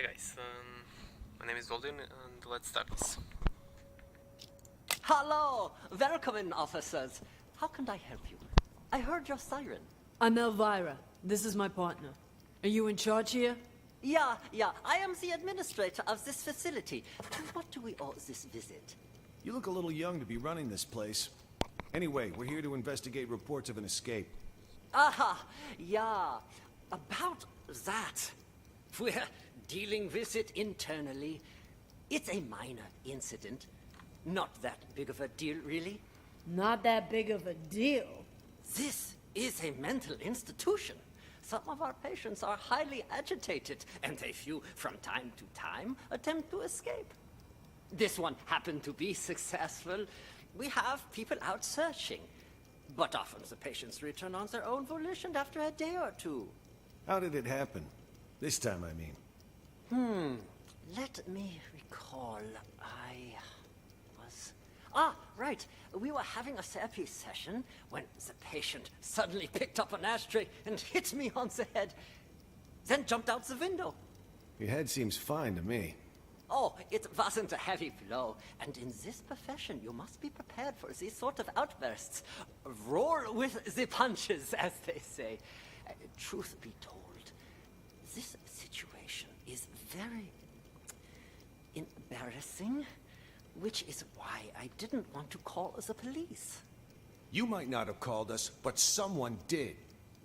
Hi guys, my name is Wolderin and let's start this. Hello! Welcome in, officers. How can I help you? I heard your siren. I'm Elvira. This is my partner. Are you in charge here? Yeah, I am the administrator of this facility. To what do we owe this visit? You look a little young to be running this place. Anyway, we're here to investigate reports of an escape. Aha, yeah. About that. We're dealing with it internally. It's a minor incident. Not that big of a deal, really. Not that big of a deal. This is a mental institution. Some of our patients are highly agitated, and a few, from time to time, attempt to escape. This one happened to be successful. We have people out searching. But often the patients return on their own volition after a day or two. How did it happen? This time, I mean. Let me recall. Right. We were having a therapy session when the patient suddenly picked up an ashtray and hit me on the head. Then jumped out the window. Your head seems fine to me. Oh, it wasn't a heavy blow. And in this profession, you must be prepared for these sort of outbursts. Roll with the punches, as they say. Truth be told, this situation is very embarrassing, which is why I didn't want to call the police. You might not have called us, but someone did.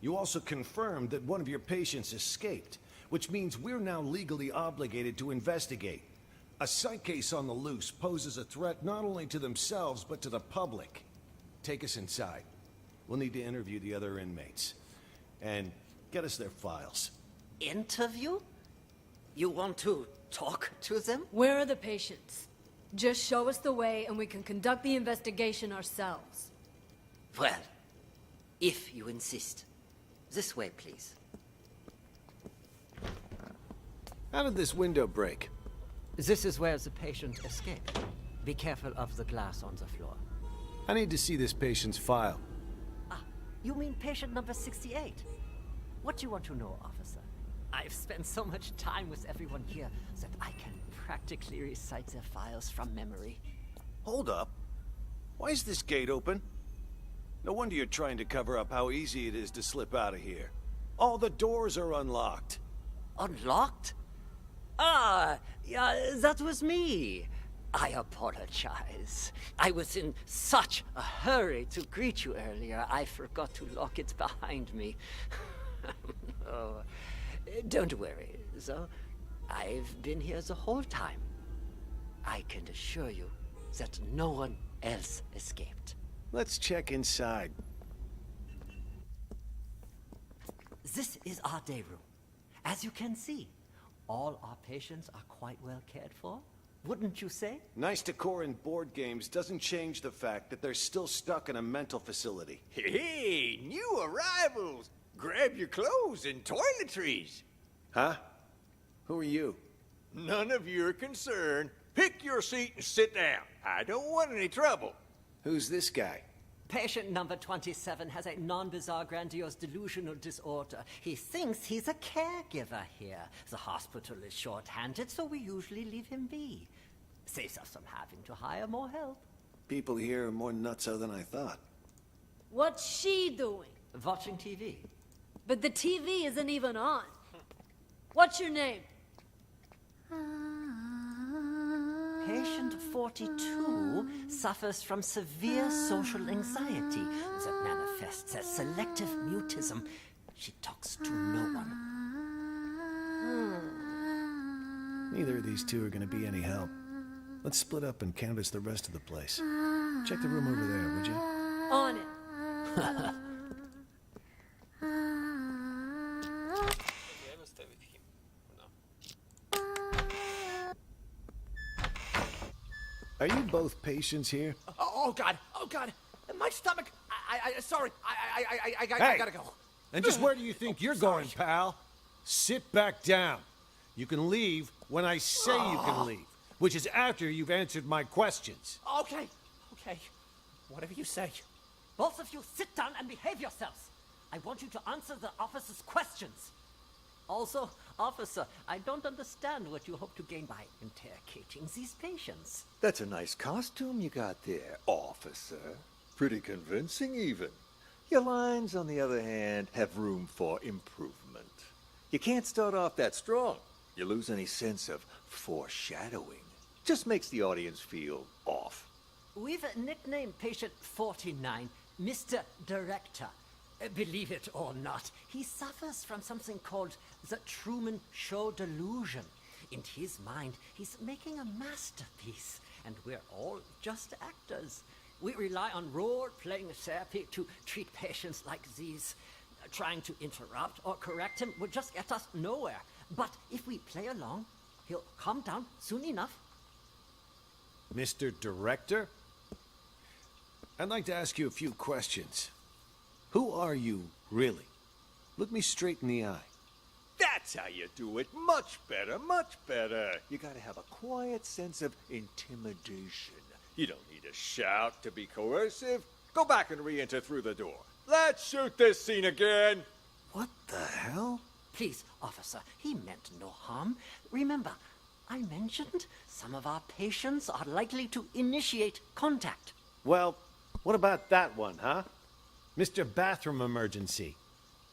You also confirmed that one of your patients escaped, which means we're now legally obligated to investigate. A psych case on the loose poses a threat not only to themselves, but to the public. Take us inside. We'll need to interview the other inmates. And get us their files. Interview? You want to talk to them? Where are the patients? Just show us the way and we can conduct the investigation ourselves. Well, if you insist. This way, please. How did this window break? This is where the patient escaped. Be careful of the glass on the floor. I need to see this patient's file. You mean patient number 68? What do you want to know, officer? I've spent so much time with everyone here that I can practically recite their files from memory. Hold up. Why is this gate open? No wonder you're trying to cover up how easy it is to slip out of here. All the doors are unlocked. Unlocked? Yeah, that was me. I apologize. I was in such a hurry to greet you earlier, I forgot to lock it behind me. Oh, don't worry, though. I've been here the whole time. I can assure you that no one else escaped. Let's check inside. This is our day room. As you can see, all our patients are quite well cared for, wouldn't you say? Nice decor in board games doesn't change the fact that they're still stuck in a mental facility. Hey, new arrivals! Grab your clothes and toiletries. Huh? Who are you? None of your concern. Pick your seat and sit down. I don't want any trouble. Who's this guy? Patient number 27 has a non-bizarre grandiose delusional disorder. He thinks he's a caregiver here. The hospital is short-handed, so we usually leave him be. Saves us from having to hire more help. People here are more nutso than I thought. What's she doing? Watching TV. But the TV isn't even on. What's your name? Patient 42 suffers from severe social anxiety that manifests as selective mutism. She talks to no one. Neither of these two are going to be any help. Let's split up and canvass the rest of the place. Check the room over there, would you? On it. Yeah, I will stay with him for now. Are you both patients here? Oh, God. My stomach. Sorry. I gotta go. And just where do you think you're going, pal? Sit back down. You can leave when I say you can leave, which is after you've answered my questions. Okay. Whatever you say. Both of you sit down and behave yourselves. I want you to answer the officer's questions. Also, officer, I don't understand what you hope to gain by interrogating these patients. That's a nice costume you got there, officer. Pretty convincing, even. Your lines, on the other hand, have room for improvement. You can't start off that strong. You lose any sense of foreshadowing. Just makes the audience feel off. We've nicknamed patient 49 Mr. Director. Believe it or not, he suffers from something called the Truman Show delusion. In his mind, he's making a masterpiece, and we're all just actors. We rely on role-playing therapy to treat patients like these. Trying to interrupt or correct him would just get us nowhere. But if we play along, he'll calm down soon enough. Mr. Director? I'd like to ask you a few questions. Who are you, really? Look me straight in the eye. That's how you do it. Much better, much better. You gotta have a quiet sense of intimidation. You don't need to shout to be coercive. Go back and re-enter through the door. Let's shoot this scene again. What the hell? Please, officer, he meant no harm. Remember, I mentioned some of our patients are likely to initiate contact. Well, what about that one, huh? Mr. Bathroom Emergency.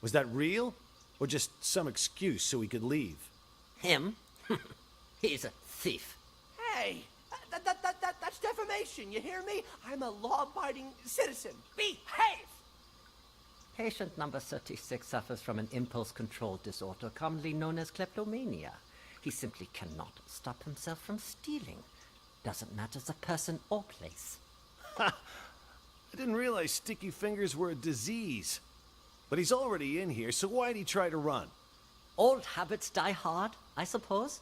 Was that real? Or just some excuse so he could leave? Him? He's a thief. Hey, that's defamation, you hear me? I'm a law-abiding citizen. Behave! Patient number 36 suffers from an impulse control disorder commonly known as kleptomania. He simply cannot stop himself from stealing. Doesn't matter the person or place. Ha! I didn't realize sticky fingers were a disease. But he's already in here, so why'd he try to run? Old habits die hard, I suppose.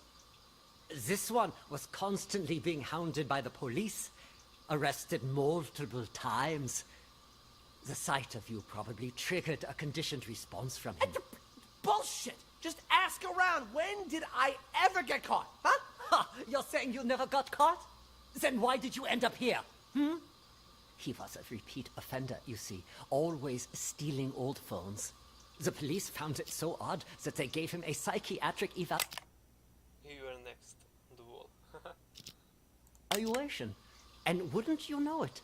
This one was constantly being hounded by the police, arrested multiple times. The sight of you probably triggered a conditioned response from him. Bullshit! Just ask around. When did I ever get caught, huh? Ha! You're saying you never got caught? Then why did you end up here? He was a repeat offender, you see, always stealing old phones. The police found it so odd that they gave him a psychiatric You are next on the wall. evaluation. And wouldn't you know it?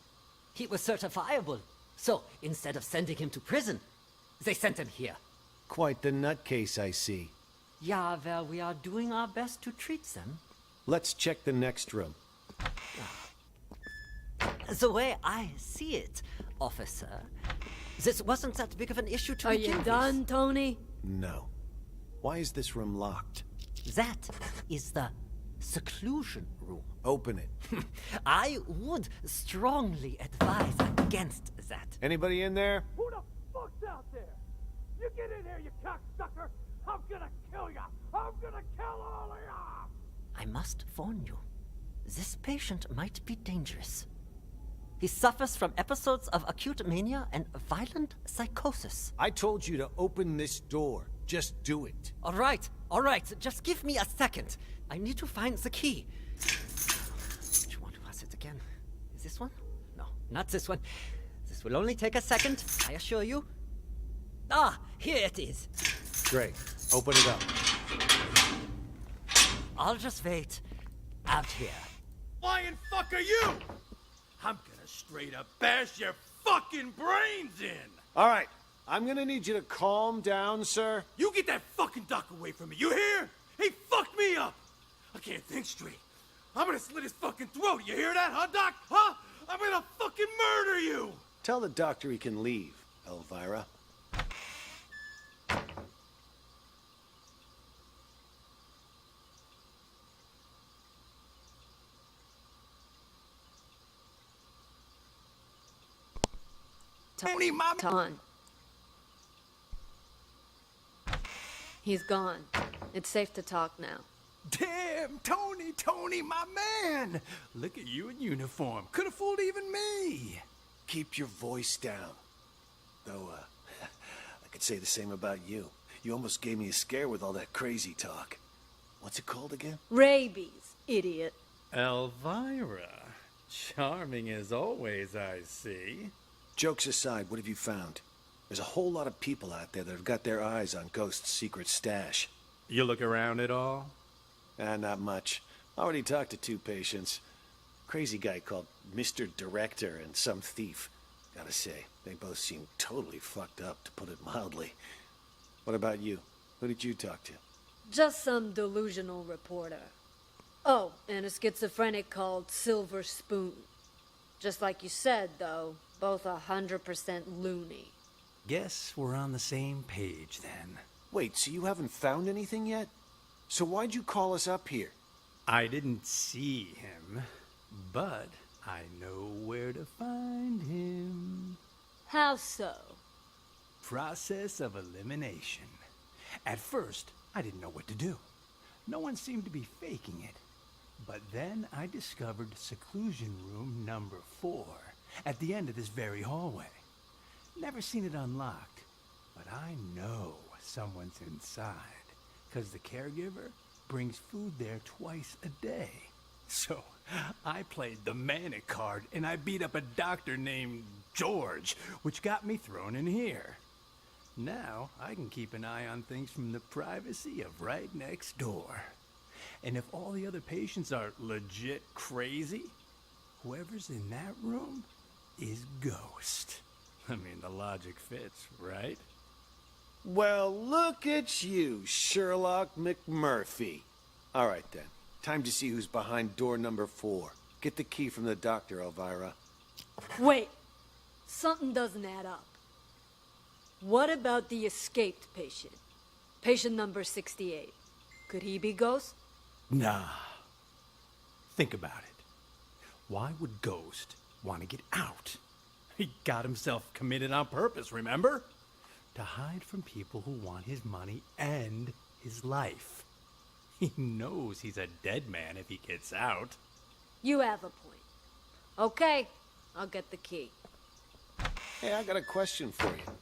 He was certifiable. So, instead of sending him to prison, they sent him here. Quite the nutcase, I see. Yeah, well, we are doing our best to treat them. Let's check the next room. The way I see it, officer, this wasn't that big of an issue to Are begin you with. done, Tony? No. Why is this room locked? That is the seclusion room. Open it. I would strongly advise against that. Anybody in there? Who the fuck's out there? You get in here, you cocksucker! I'm gonna kill ya! I'm gonna kill all of ya! I must warn you, this patient might be dangerous. He suffers from episodes of acute mania and violent psychosis. I told you to open this door. Just do it. All right, just give me a second. I need to find the key. Which one was it again? Is this one? No, not this one. This will only take a second, I assure you. Ah, here it is. Great. Open it up. I'll just wait out here. Flying fuck are you? I'm gonna straight up bash your fucking brains in! All right. I'm gonna need you to calm down, sir. You get that fucking doc away from me, you hear? He fucked me up! I can't think straight. I'm gonna slit his fucking throat, you hear that, huh, Doc? Huh? I'm gonna fucking murder you! Tell the doctor he can leave, Elvira. Tony, my Ton. He's gone. It's safe to talk now. Damn, Tony, my man! Look at you in uniform. Could have fooled even me. Keep your voice down. Though, I could say the same about you. You almost gave me a scare with all that crazy talk. What's it called again? Rabies, idiot. Elvira. Charming as always, I see. Jokes aside, what have you found? There's a whole lot of people out there that have got their eyes on Ghost's secret stash. You look around at all? Not much. Already talked to 2 patients. Crazy guy called Mr. Director and some thief. Gotta say, they both seem totally fucked up, to put it mildly. What about you? Who did you talk to? Just some delusional reporter. Oh, and a schizophrenic called Silver Spoon. Just like you said, though, both 100% loony. Guess we're on the same page then. Wait, so you haven't found anything yet? So why'd you call us up here? I didn't see him, but I know where to find him. How so? Process of elimination. At first, I didn't know what to do. No one seemed to be faking it. But then I discovered seclusion room number 4 at the end of this very hallway. Never seen it unlocked, but I know someone's inside, because the caregiver brings food there twice a day. So I played the manic card and I beat up a doctor named George, which got me thrown in here. Now I can keep an eye on things from the privacy of right next door. And if all the other patients are legit crazy, whoever's in that room is Ghost. I mean, the logic fits, right? Well, look at you, Sherlock McMurphy. All right, then. Time to see who's behind door number 4. Get the key from the doctor, Elvira. Wait, something doesn't add up. What about the escaped patient? Patient number 68. Could he be Ghost? Nah. Think about it. Why would Ghost want to get out? He got himself committed on purpose, remember? To hide from people who want his money and his life. He knows he's a dead man if he gets out. You have a point. Okay, I'll get the key. Hey, I got a question for you.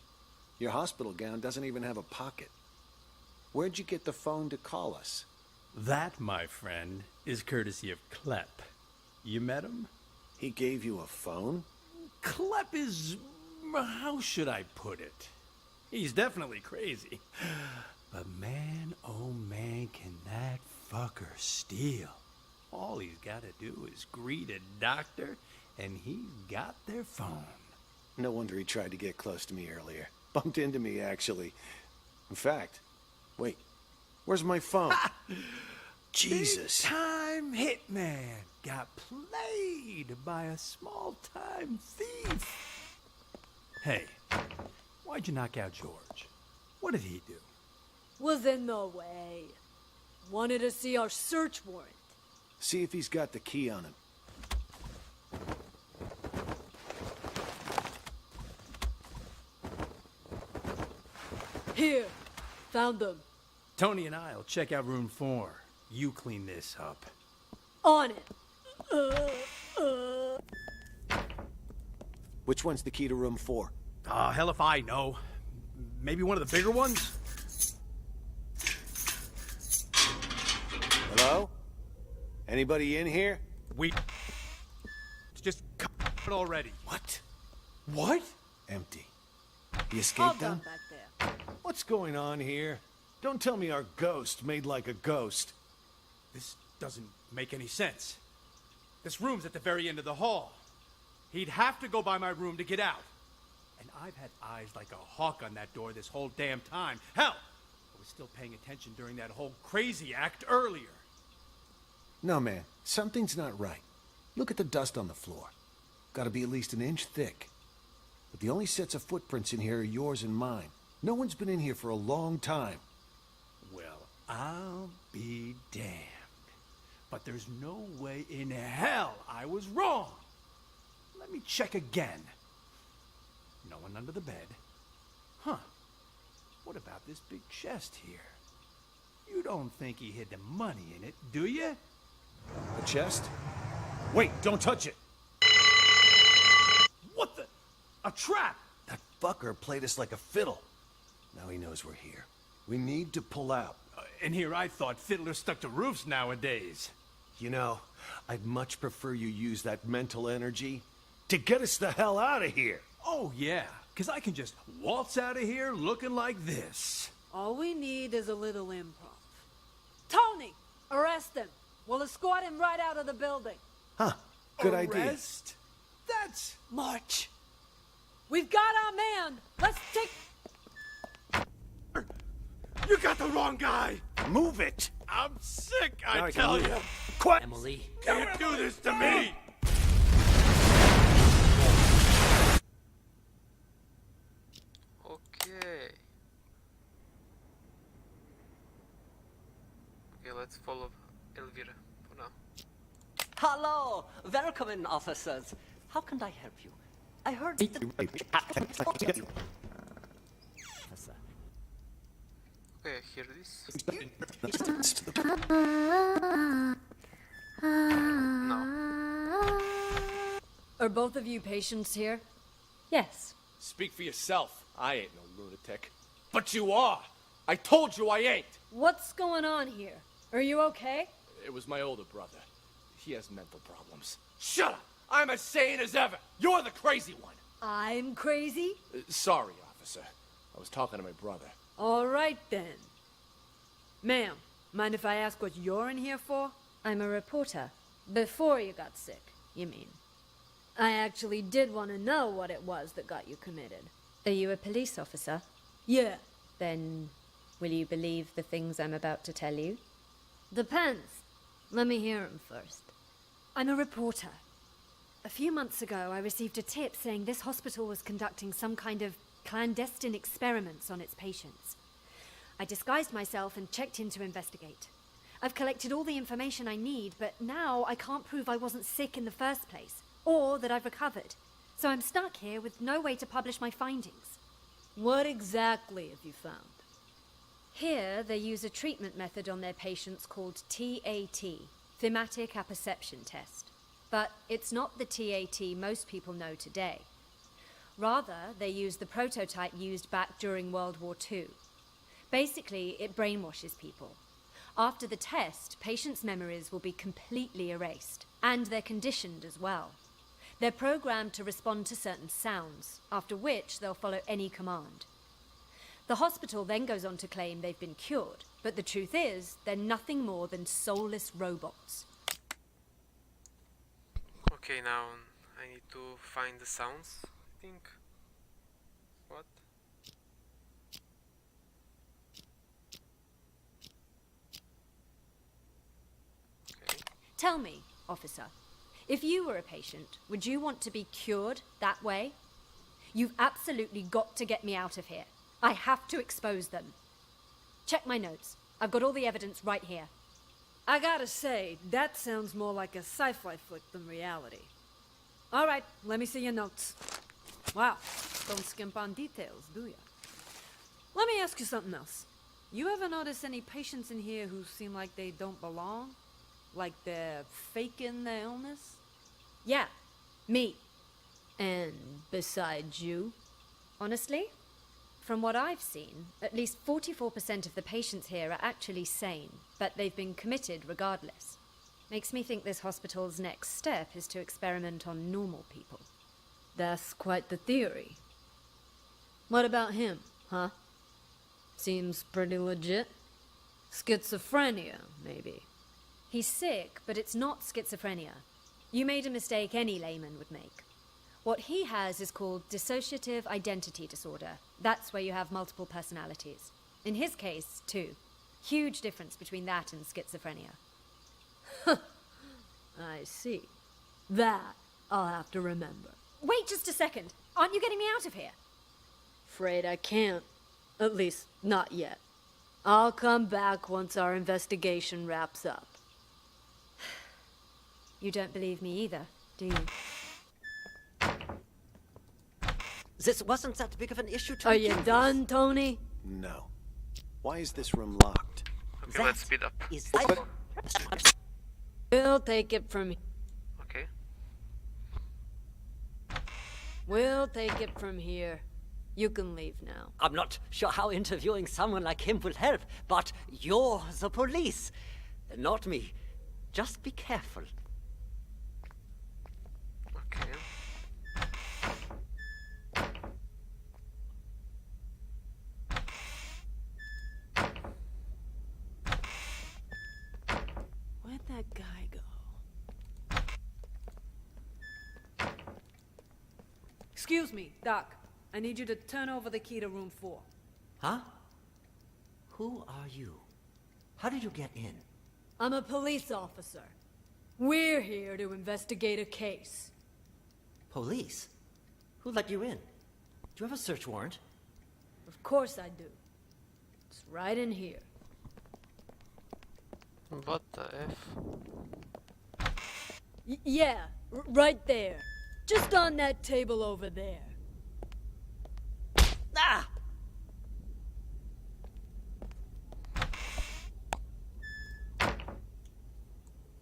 Your hospital gown doesn't even have a pocket. Where'd you get the phone to call us? That, my friend, is courtesy of Klepp. You met him? He gave you a phone? Klepp is... how should I put it? He's definitely crazy. But man, oh man, can that fucker steal. All he's got to do is greet a doctor, and he's got their phone. No wonder he tried to get close to me earlier. Bumped into me, actually. In fact, wait, where's my phone? Jesus. Big time hitman got played by a small-time thief. Hey, why'd you knock out George? What did he do? Was in the way. Wanted to see our search warrant. See if he's got the key on him. Here, found them. Tony and I'll check out room 4. You clean this up. On it. Which one's the key to room 4? Hell if I know. Maybe one of the bigger ones? Hello? Anybody in here? Just cut it already. What? What? Empty. He All escaped done them? back there. What's going on here? Don't tell me our ghost made like a ghost. This doesn't make any sense. This room's at the very end of the hall. He'd have to go by my room to get out. And I've had eyes like a hawk on that door this whole damn time. Hell, I was still paying attention during that whole crazy act earlier. No, man. Something's not right. Look at the dust on the floor. Gotta be at least an inch thick. But the only sets of footprints in here are yours and mine. No one's been in here for a long time. Well, I'll be damned. But there's no way in hell I was wrong. Let me check again. No one under the bed. Huh. What about this big chest here? You don't think he hid the money in it, do you? A chest? Wait, don't touch it! What the? A trap! That fucker played us like a fiddle. Now he knows we're here. We need to pull out. And here I thought fiddlers stuck to roofs nowadays. You know, I'd much prefer you use that mental energy to get us the hell out of here. Oh, yeah, because I can just waltz out of here looking like this. All we need is a little improv. Tony! Arrest him. We'll escort him right out of the building. Huh. Good idea. Arrest? That's... March. We've got our man. Let's take... You got the wrong guy! Move it! I'm sick, Now I I can tell leave. you! Quiet! Emily, Can't do this to me! Okay. Okay, let's follow Elvira for now. hello! Welcome in, officers. How can I help you? I heard the... Officer. Okay, I hear this. No. Are both of you patients here? Yes. Speak for yourself. I ain't no lunatic. But you are! I told you I ain't! What's going on here? Are you okay? It was my older brother. He has mental problems. Shut up! I'm as sane as ever! You're the crazy one! I'm crazy? Sorry, officer. I was talking to my brother. All right, then. Ma'am, mind if I ask what you're in here for? I'm a reporter. Before you got sick, you mean. I actually did want to know what it was that got you committed. Are you a police officer? Yeah. Then will you believe the things I'm about to tell you? Depends. Let me hear 'em first. I'm a reporter. A few months ago, I received a tip saying this hospital was conducting some kind of clandestine experiments on its patients. I disguised myself and checked in to investigate. I've collected all the information I need, but now I can't prove I wasn't sick in the first place, or that I've recovered. So I'm stuck here with no way to publish my findings. What exactly have you found? Here, they use a treatment method on their patients called TAT, Thematic Apperception Test. But it's not the TAT most people know today. Rather, they use the prototype used back during World War II. Basically, it brainwashes people. After the test, patients' memories will be completely erased, and they're conditioned as well. They're programmed to respond to certain sounds, after which they'll follow any command. The hospital then goes on to claim they've been cured, but the truth is, they're nothing more than soulless robots. Okay, now I need to find the sounds, I think. What? Okay. Tell me, officer, if you were a patient, would you want to be cured that way? You've absolutely got to get me out of here. I have to expose them. Check my notes. I've got all the evidence right here. I gotta say, that sounds more like a sci-fi flick than reality. All right, let me see your notes. Wow, don't skimp on details, do ya? Let me ask you something else. You ever notice any patients in here who seem like they don't belong? Like they're faking their illness? Yeah, me. And besides you? Honestly, from what I've seen, at least 44% of the patients here are actually sane, but they've been committed regardless. Makes me think this hospital's next step is to experiment on normal people. That's quite the theory. What about him, huh? Seems pretty legit. Schizophrenia, maybe. He's sick, but it's not schizophrenia. You made a mistake any layman would make. What he has is called dissociative identity disorder. That's where you have multiple personalities. In his case, too. Huge difference between that and schizophrenia. I see. That I'll have to remember. Wait just a second. Aren't you getting me out of here? Afraid I can't. At least, not yet. I'll come back once our investigation wraps up. You don't believe me either, do you? This wasn't that big of an issue to Are begin you with. done, Tony? No. Why is this room locked? Okay, let's speed up. Is We'll take it from here. Okay. We'll take it from here. You can leave now. I'm not sure how interviewing someone like him will help, but you're the police, not me. Just be careful. Okay. Excuse me, Doc. I need you to turn over the key to room 4. Huh? Who are you? How did you get in? I'm a police officer. We're here to investigate a case. Police? Who let you in? Do you have a search warrant? Of course I do. It's right in here. What the F? Yeah, right there. Just on that table over there. Ah!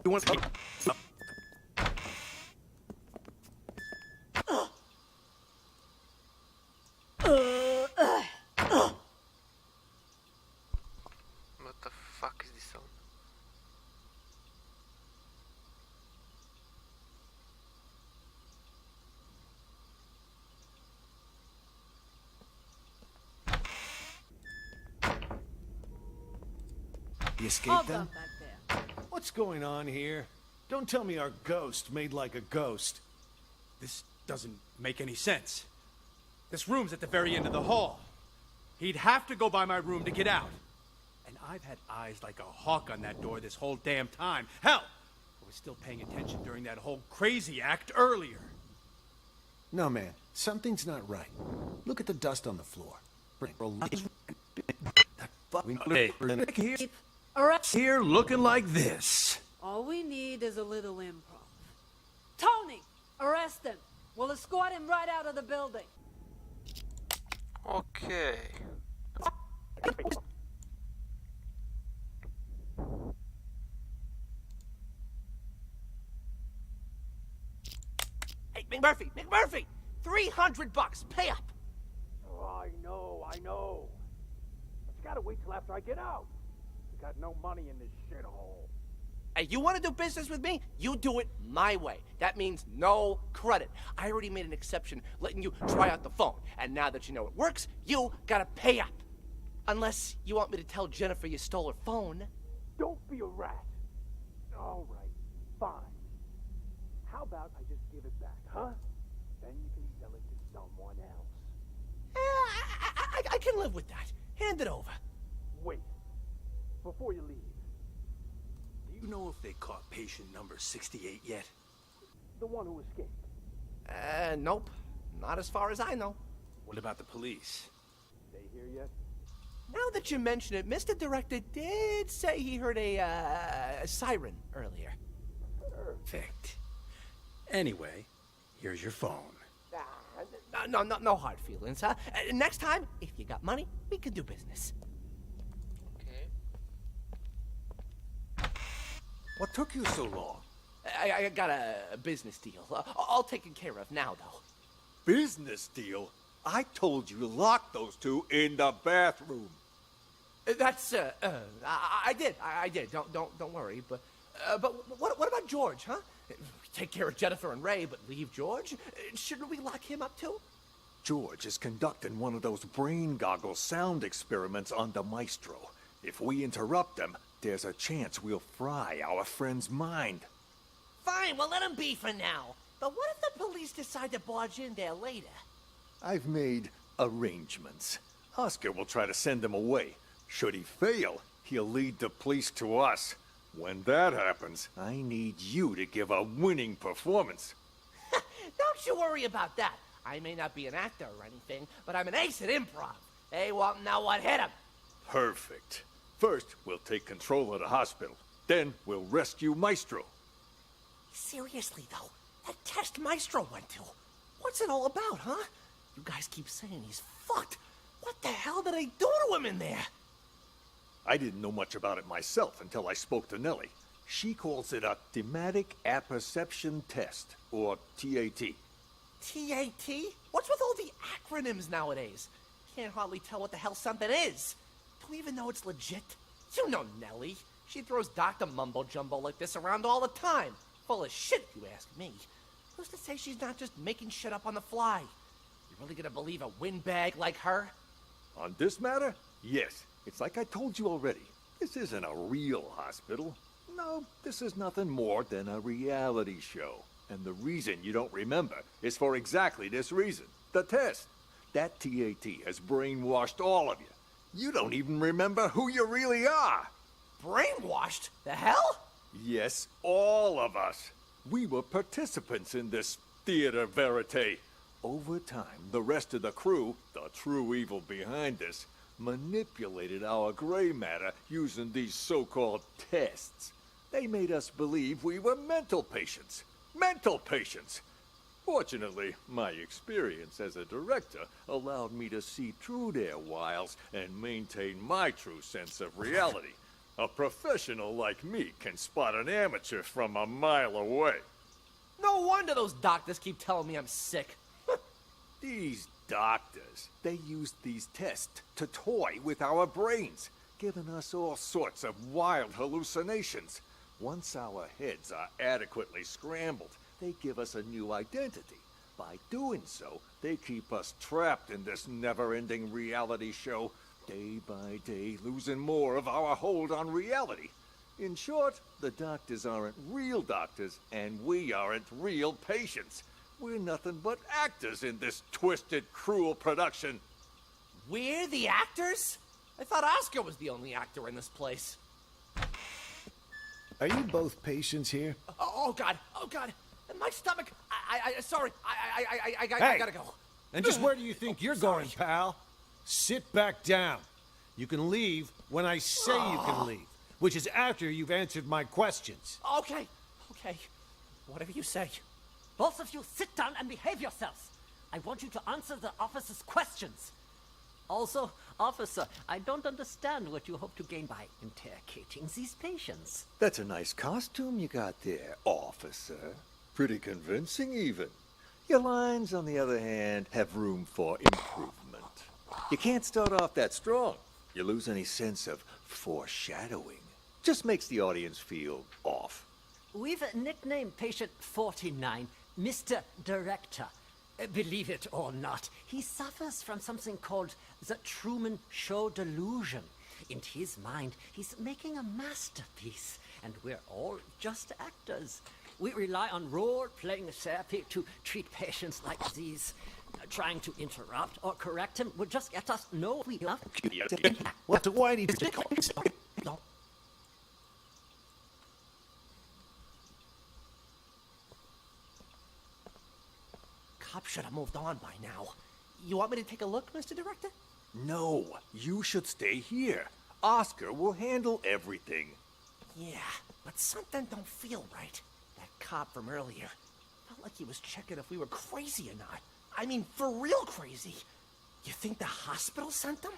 You want to... What the fuck is this sound? You escaped Hold them? up back there. What's going on here? Don't tell me our ghost made like a ghost. This doesn't make any sense. This room's at the very end of the hall. He'd have to go by my room to get out. And I've had eyes like a hawk on that door this whole damn time. Hell, I was still paying attention during that whole crazy act earlier. No, man. Something's not right. Look at the dust on the floor. Here looking like this. All we need is a little improv. Tony! Arrest him! We'll escort him right out of the building. Okay. Hey, McMurphy! McMurphy! $300! Pay up! Oh, I know. But you gotta wait till after I get out. You got no money in this shithole. Hey, you want to do business with me? You do it my way. That means no credit. I already made an exception letting you try out the phone. And now that you know it works, you gotta pay up. Unless you want me to tell Jennifer you stole her phone. Don't be a rat. All right, fine. How about I just give it back, huh? Then you can sell it to someone else. I can live with that. Hand it over. Wait, before you leave. Do you know if they caught patient number 68 yet? The one who escaped. Nope. Not as far as I know. What about the police? They here yet? Now that you mention it, Mr. Director did say he heard a siren earlier. Perfect. Anyway, here's your phone. No hard feelings, huh? Next time, if you got money, we can do business. Okay. What took you so long? I got a business deal. All taken care of now, though. Business deal? I told you to lock those two in the bathroom. That's I did. Don't worry. But what about George, huh? Take care of Jennifer and Ray, but leave George? Shouldn't we lock him up too? George is conducting one of those brain goggle sound experiments on the Maestro. If we interrupt them, there's a chance we'll fry our friend's mind. Fine, well let him be for now. But what if the police decide to barge in there later? I've made arrangements. Oscar will try to send them away. Should he fail, he'll lead the police to us. When that happens, I need you to give a winning performance. Don't you worry about that. I may not be an actor or anything, but I'm an ace at improv. Hey, well, now what? Hit him. Perfect. First, we'll take control of the hospital. Then, we'll rescue Maestro. Seriously, though, that test Maestro went to, what's it all about, huh? You guys keep saying he's fucked. What the hell did they do to him in there? I didn't know much about it myself until I spoke to Nellie. She calls it a thematic apperception test, or TAT. TAT? What's with all the acronyms nowadays? Can't hardly tell what the hell something is. Do we even know it's legit? You know Nellie. She throws Dr. Mumbo-Jumbo like this around all the time. Full of shit, if you ask me. Who's to say she's not just making shit up on the fly? You really gonna believe a windbag like her? On this matter, yes. It's like I told you already. This isn't a real hospital. No, this is nothing more than a reality show. And the reason you don't remember is for exactly this reason. The test. That TAT has brainwashed all of you. You don't even remember who you really are. Brainwashed? The hell? Yes, all of us. We were participants in this theater verite. Over time, the rest of the crew, the true evil behind this, manipulated our gray matter using these so-called tests. They made us believe we were mental patients. Mental patients! Fortunately, my experience as a director allowed me to see through their wiles and maintain my true sense of reality. A professional like me can spot an amateur from a mile away. No wonder those doctors keep telling me I'm sick. These doctors, they used these tests to toy with our brains, giving us all sorts of wild hallucinations. Once our heads are adequately scrambled, they give us a new identity. By doing so, they keep us trapped in this never-ending reality show, day by day losing more of our hold on reality. In short, the doctors aren't real doctors, and we aren't real patients. We're nothing but actors in this twisted, cruel production. We're the actors? I thought Oscar was the only actor in this place. Are you both patients here? Oh God, oh God. My stomach, sorry, I Hey! gotta go. And just where do you think you're going, pal? Sit back down. You can leave when I say you can leave, which is after you've answered my questions. Okay, whatever you say. Both of you sit down and behave yourselves. I want you to answer the officer's questions. Also, officer, I don't understand what you hope to gain by interrogating these patients. That's a nice costume you got there, officer. Pretty convincing, even. Your lines, on the other hand, have room for improvement. You can't start off that strong. You lose any sense of foreshadowing. Just makes the audience feel off. We've nicknamed patient 49 Mr. Director. Believe it or not, he suffers from something called the Truman Show delusion. In his mind, he's making a masterpiece, and we're all just actors. We rely on role-playing therapy to treat patients like these. Trying to interrupt or correct him would just get us nowhere. What do I need to do? Cop should have moved on by now. You want me to take a look, Mr. Director? No, you should stay here. Oscar will handle everything. Yeah, but something don't feel right. That cop from earlier felt like he was checking if we were crazy or not. I mean, for real crazy. You think the hospital sent them?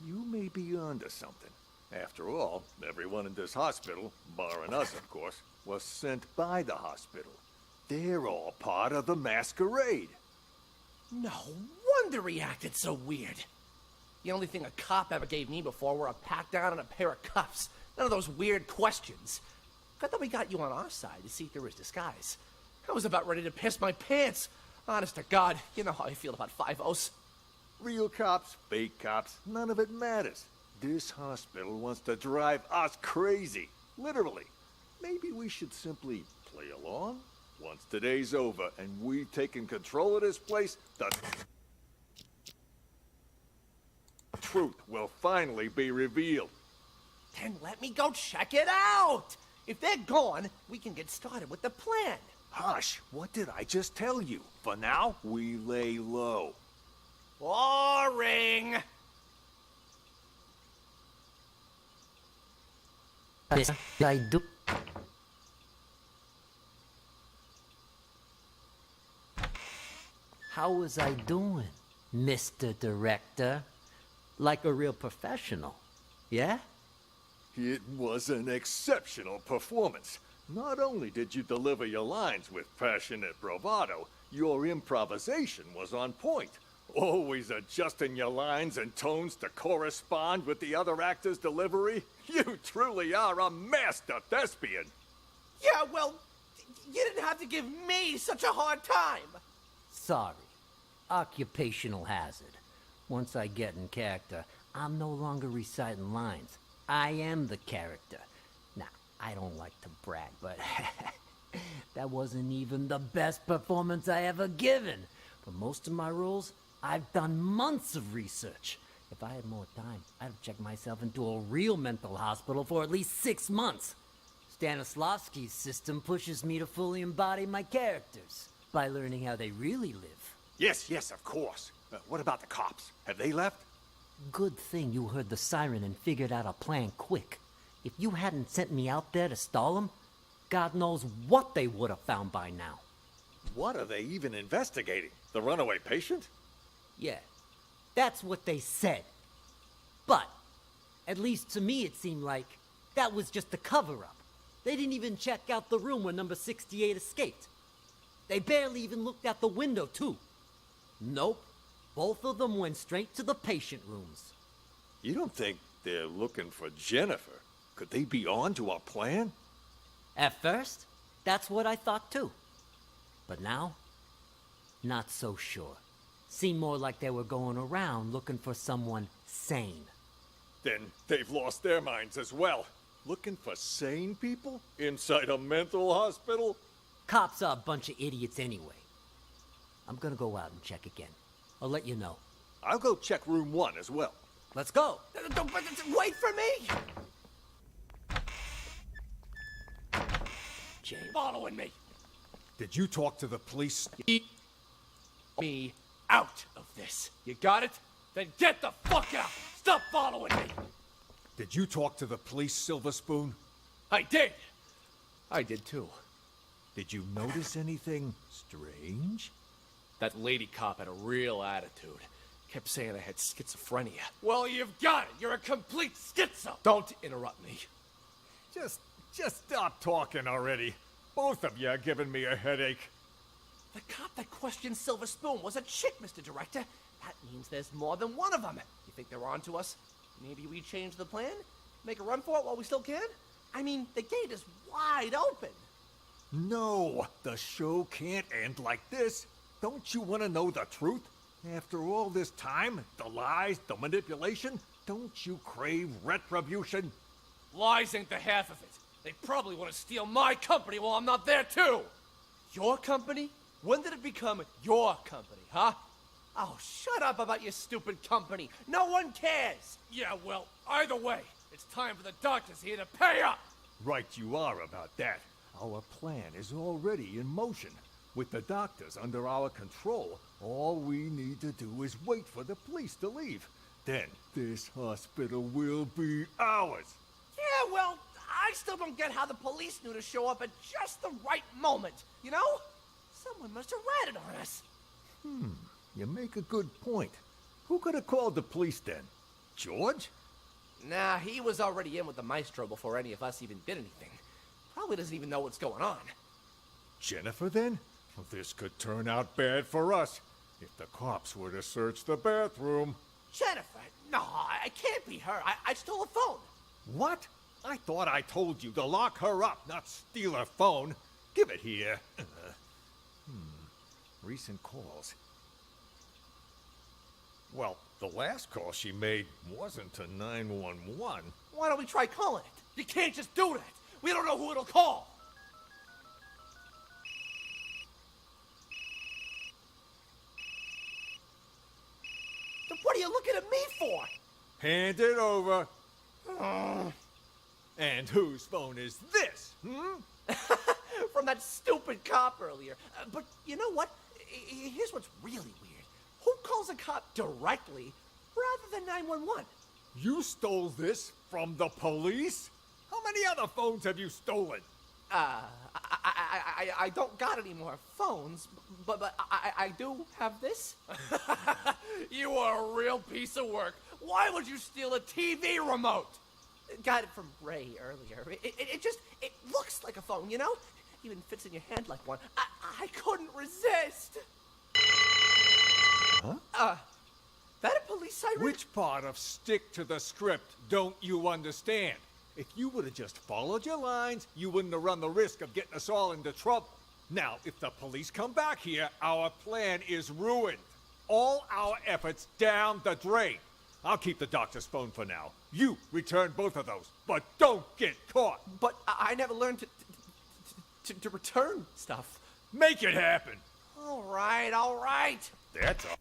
You may be onto something. After all, everyone in this hospital, barring us, of course, was sent by the hospital. They're all part of the masquerade. No wonder he acted so weird. The only thing a cop ever gave me before were a pat down and a pair of cuffs. None of those weird questions. Good that we got you on our side to see through his disguise. I was about ready to piss my pants. Honest to God, you know how I feel about 5-0s. Real cops, fake cops, none of it matters. This hospital wants to drive us crazy. Literally. Maybe we should simply play along? Once today's over and we've taken control of this place, the truth will finally be revealed. Then let me go check it out. If they're gone, we can get started with the plan. Hush, what did I just tell you? For now, we lay low. Boring. I do. How was I doing, Mr. Director? Like a real professional, yeah? It was an exceptional performance. Not only did you deliver your lines with passionate bravado, your improvisation was on point. Always adjusting your lines and tones to correspond with the other actor's delivery. You truly are a master thespian. Yeah, well, you didn't have to give me such a hard time. Sorry. Occupational hazard. Once I get in character, I'm no longer reciting lines. I am the character. Now, I don't like to brag, but That wasn't even the best performance I ever given. For most of my roles, I've done months of research. If I had more time, I'd have checked myself into a real mental hospital for at least 6 months. Stanislavski's system pushes me to fully embody my characters by learning how they really live. Yes, of course. What about the cops? Have they left? Good thing you heard the siren and figured out a plan quick. If you hadn't sent me out there to stall them, God knows what they would have found by now. What are they even investigating? The runaway patient? Yeah, that's what they said. But, at least to me it seemed like that was just a cover-up. They didn't even check out the room where number 68 escaped. They barely even looked out the window, too. Nope. Both of them went straight to the patient rooms. You don't think they're looking for Jennifer? Could they be on to our plan? At first, that's what I thought, too. But now, not so sure. Seemed more like they were going around looking for someone sane. Then they've lost their minds as well. Looking for sane people inside a mental hospital? Cops are a bunch of idiots anyway. I'm gonna go out and check again. I'll let you know. I'll go check room 1 as well. Let's go! Wait for me! James. Following me! Did you talk to the police? Eat me out of this. You got it? Then get the fuck out! Stop following me! Did you talk to the police, Silver Spoon? I did! I did too. Did you notice anything strange? That lady cop had a real attitude. Kept saying I had schizophrenia. Well, you've got it! You're a complete schizo! Don't interrupt me. Just stop talking already. Both of you are giving me a headache. The cop that questioned Silver Spoon was a chick, Mr. Director. That means there's more than one of them. You think they're on to us? Maybe we change the plan? Make a run for it while we still can? I mean, the gate is wide open. No, the show can't end like this. Don't you want to know the truth? After all this time, the lies, the manipulation, don't you crave retribution? Lies ain't the half of it. They probably want to steal my company while I'm not there, too. Your company? When did it become your company, huh? Oh, shut up about your stupid company. No one cares. Yeah, well, either way, it's time for the doctors here to pay up. Right you are about that. Our plan is already in motion. With the doctors under our control, all we need to do is wait for the police to leave. Then this hospital will be ours. Yeah, well, I still don't get how the police knew to show up at just the right moment, you know? Someone must have ratted on us. You make a good point. Who could have called the police then? George? Nah, he was already in with the maestro before any of us even did anything. Probably doesn't even know what's going on. Jennifer then? Well, this could turn out bad for us. If the cops were to search the bathroom. Jennifer? No, I can't be her. I stole a phone. What? I thought I told you to lock her up, not steal her phone. Give it here. Recent calls. Well, the last call she made wasn't to 911. Why don't we try calling it? You can't just do that. We don't know who it'll call. Then what are you looking at me for? Hand it over. And whose phone is this? From that stupid cop earlier. But you know what? Here's what's really weird. Who calls a cop directly rather than 911? You stole this from the police? How many other phones have you stolen? I don't got any more phones, but I do have this. You are a real piece of work. Why would you steal a TV remote? Got it from Ray earlier. It looks like a phone, you know? Even fits in your hand like one. I couldn't resist. Huh? That a police siren? Which part of stick to the script don't you understand? If you would have just followed your lines, you wouldn't have run the risk of getting us all into trouble. Now, if the police come back here, our plan is ruined. All our efforts down the drain. I'll keep the doctor's phone for now. You return both of those, but don't get caught. But I never learned to... to return stuff. Make it happen. All right, all right. That's all.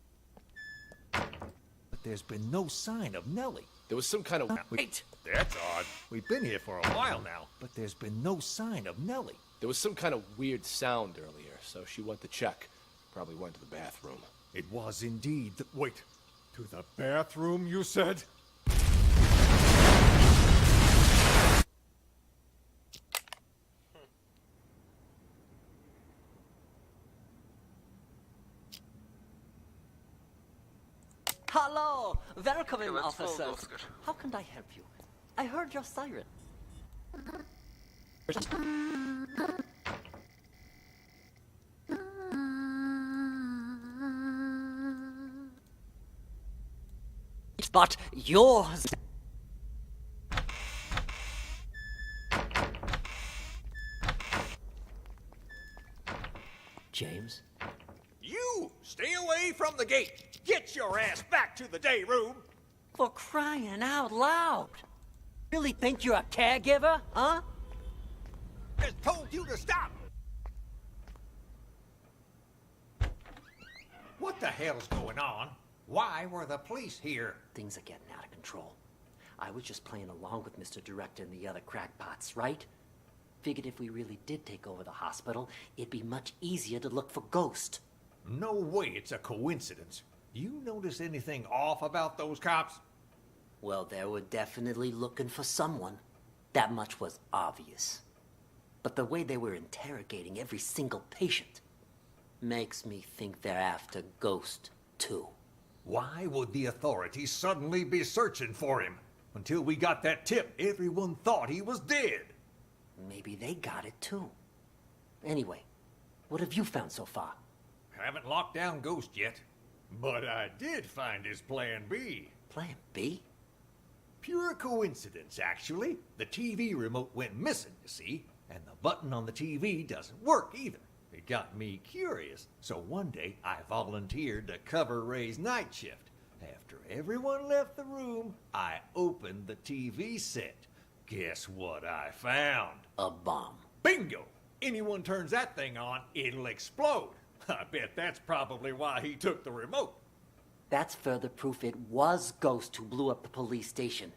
But there's been no sign of Nellie. There was some kind of... Wait. That's odd. We've been here for a while now, but there's been no sign of Nellie. There was some kind of weird sound earlier, so she went to check. Probably went to the bathroom. It was indeed the... Wait, to the bathroom, you said? Hello! Welcome in, let's follow officers. Oscar. How can I help you? I heard your siren. But yours... James? You! Stay away from the gate! Get your ass back to the day room! For crying out loud! Really think you're a caregiver, huh? Just told you to stop! What the hell's going on? Why were the police here? Things are getting out of control. I was just playing along with Mr. Director and the other crackpots, right? Figured if we really did take over the hospital, it'd be much easier to look for Ghost. No way it's a coincidence. You notice anything off about those cops? Well, they were definitely looking for someone. That much was obvious. But the way they were interrogating every single patient makes me think they're after Ghost, too. Why would the authorities suddenly be searching for him? Until we got that tip, everyone thought he was dead. Maybe they got it, too. Anyway, what have you found so far? Haven't locked down Ghost yet. But I did find his plan B. Plan B? Pure coincidence, actually. The TV remote went missing, you see, and the button on the TV doesn't work either. It got me curious, so one day I volunteered to cover Ray's night shift. After everyone left the room, I opened the TV set. Guess what I found? A bomb. Bingo! Anyone turns that thing on, it'll explode. I bet that's probably why he took the remote. That's further proof it was Ghost who blew up the police station.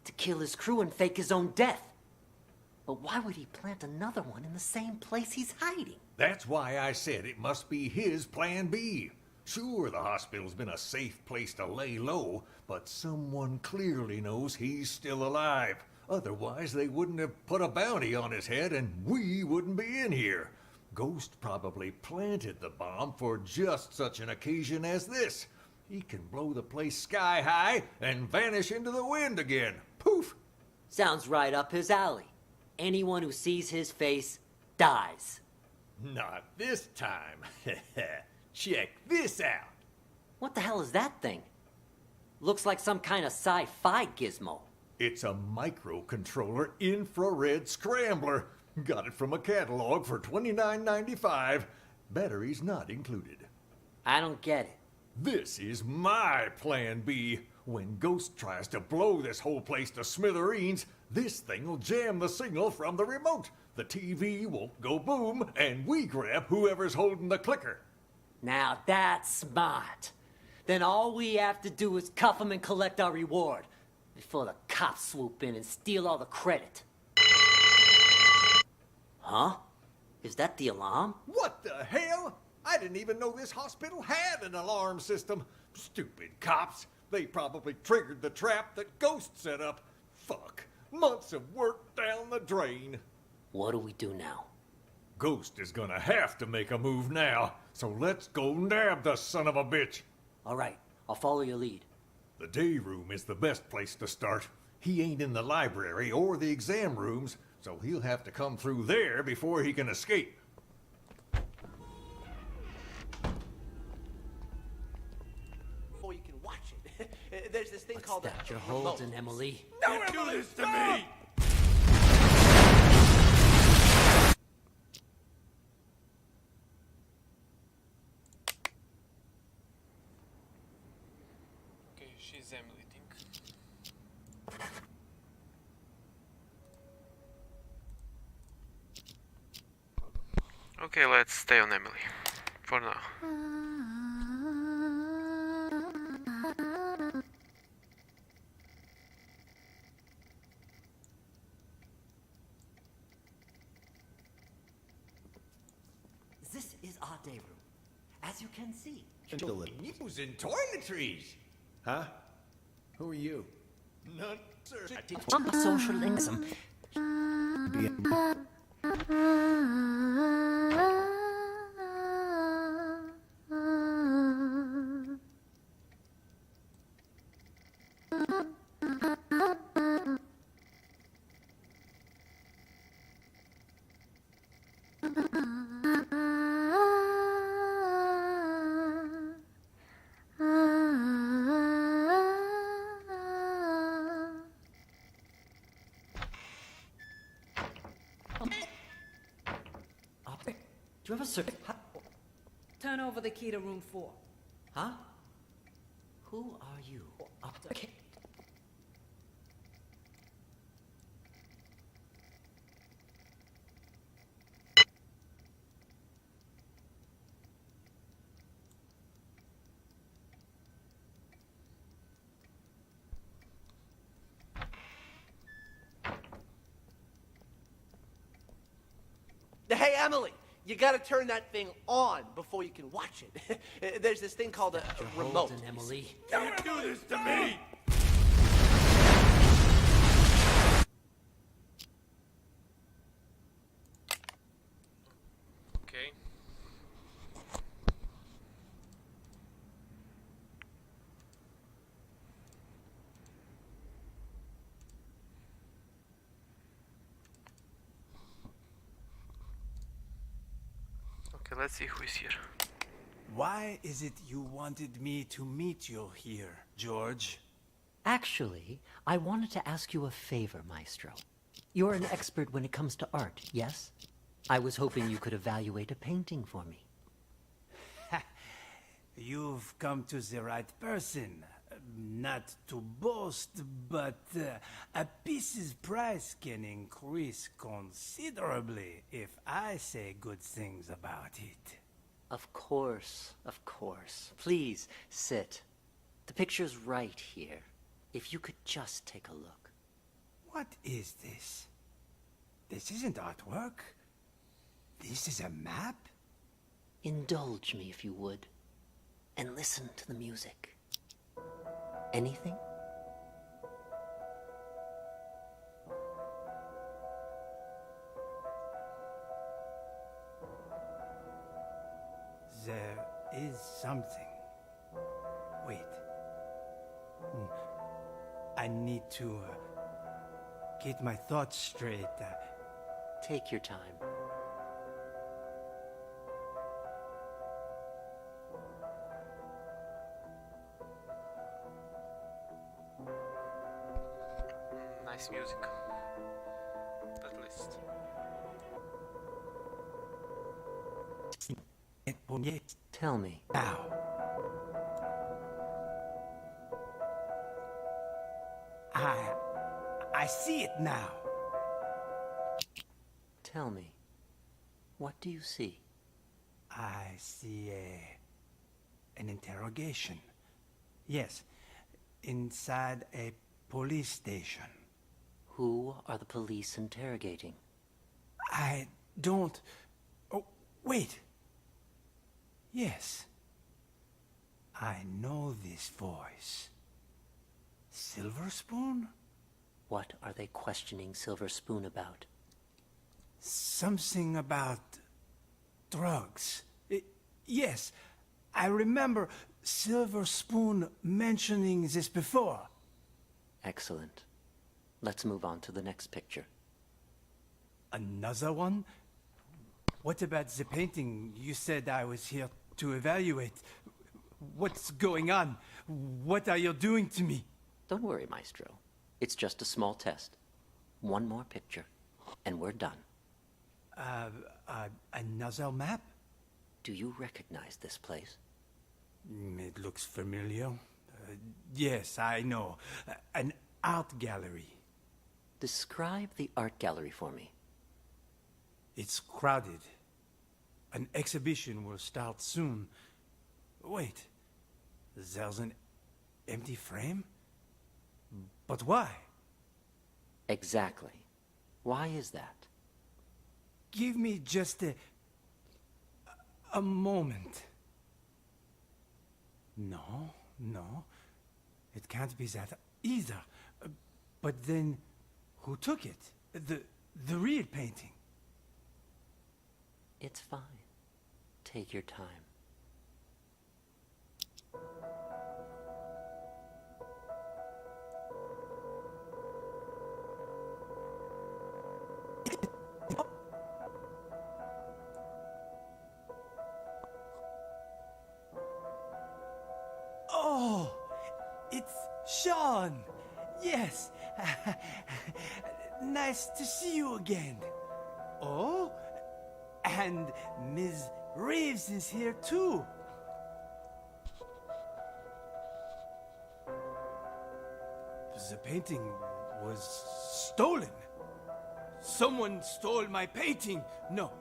To kill his crew and fake his own death. But why would he plant another one in the same place he's hiding? That's why I said it must be his plan B. Sure, the hospital's been a safe place to lay low, but someone clearly knows he's still alive. Otherwise, they wouldn't have put a bounty on his head and we wouldn't be in here. Ghost probably planted the bomb for just such an occasion as this. He can blow the place sky high and vanish into the wind again. Poof! Sounds right up his alley. Anyone who sees his face dies. Not this time. Check this out. What the hell is that thing? Looks like some kind of sci-fi gizmo. It's a microcontroller infrared scrambler. Got it from a catalog for $29.95. Batteries not included. I don't get it. This is my plan B. When Ghost tries to blow this whole place to smithereens, this thing will jam the signal from the remote. The TV will go boom, and we grab whoever's holding the clicker. Now that's smart. Then all we have to do is cuff him and collect our reward before the cops swoop in and steal all the credit. Huh? Is that the alarm? What the hell? I didn't even know this hospital had an alarm system. Stupid cops. They probably triggered the trap that Ghost set up. Fuck. Months of work down the drain. What do we do now? Ghost is gonna have to make a move now. So let's go nab the son of a bitch. All right, I'll follow your lead. The day room is the best place to start. He ain't in the library or the exam rooms, so he'll have to come through there before he can escape. Or you can watch it. There's this thing What's called that a you're remote. holding, Emily? Don't do this to me! Okay, she's Emily, think. Okay, let's stay on Emily. For now. This is our day room. As you can see. News and toiletries. Huh? Who are you? None, sir. Socialism. Do you have a circuit? Turn over the key to room 4. Huh? Who are you? Okay. Hey, Emily, you gotta turn that thing on before you can watch it. There's this thing called a remote. Holden, Emily. Don't do this to me! Okay. Okay, let's see who is here. Why is it you wanted me to meet you here, George? Actually, I wanted to ask you a favor, Maestro. You're an expert when it comes to art, yes? I was hoping you could evaluate a painting for me. You've come to the right person. Not to boast, but a piece's price can increase considerably if I say good things about it. Of course, of course. Please, sit. The picture's right here. If you could just take a look. What is this? This isn't artwork. This is a map? Indulge me if you would. And listen to the music. Anything? There is something. Wait. I need to get my thoughts straight. Take your time. Nice music. At least. Tell me. Now. I see it now. Tell me. What do you see? I see an interrogation. Yes, inside a police station. Who are the police interrogating? I don't... Oh, wait. Yes. I know this voice. Silver Spoon? What are they questioning Silver Spoon about? Something about drugs. Yes, I remember Silver Spoon mentioning this before. Excellent. Let's move on to the next picture. Another one? What about the painting you said I was here to evaluate? What's going on? What are you doing to me? Don't worry, Maestro. It's just a small test. One more picture, and we're done. Another map? Do you recognize this place? It looks familiar. Yes, I know. An art gallery. Describe the art gallery for me. It's crowded. An exhibition will start soon. Wait, there's an empty frame? But why? Exactly. Why is that? Give me just a moment. No, no. It can't be that either. But then, who took it? The real painting? It's fine. Take your time. Oh, it's Sean. Yes. Nice to see you again. Oh, and Ms. Reeves is here too. The painting was stolen. Someone stole my painting. No,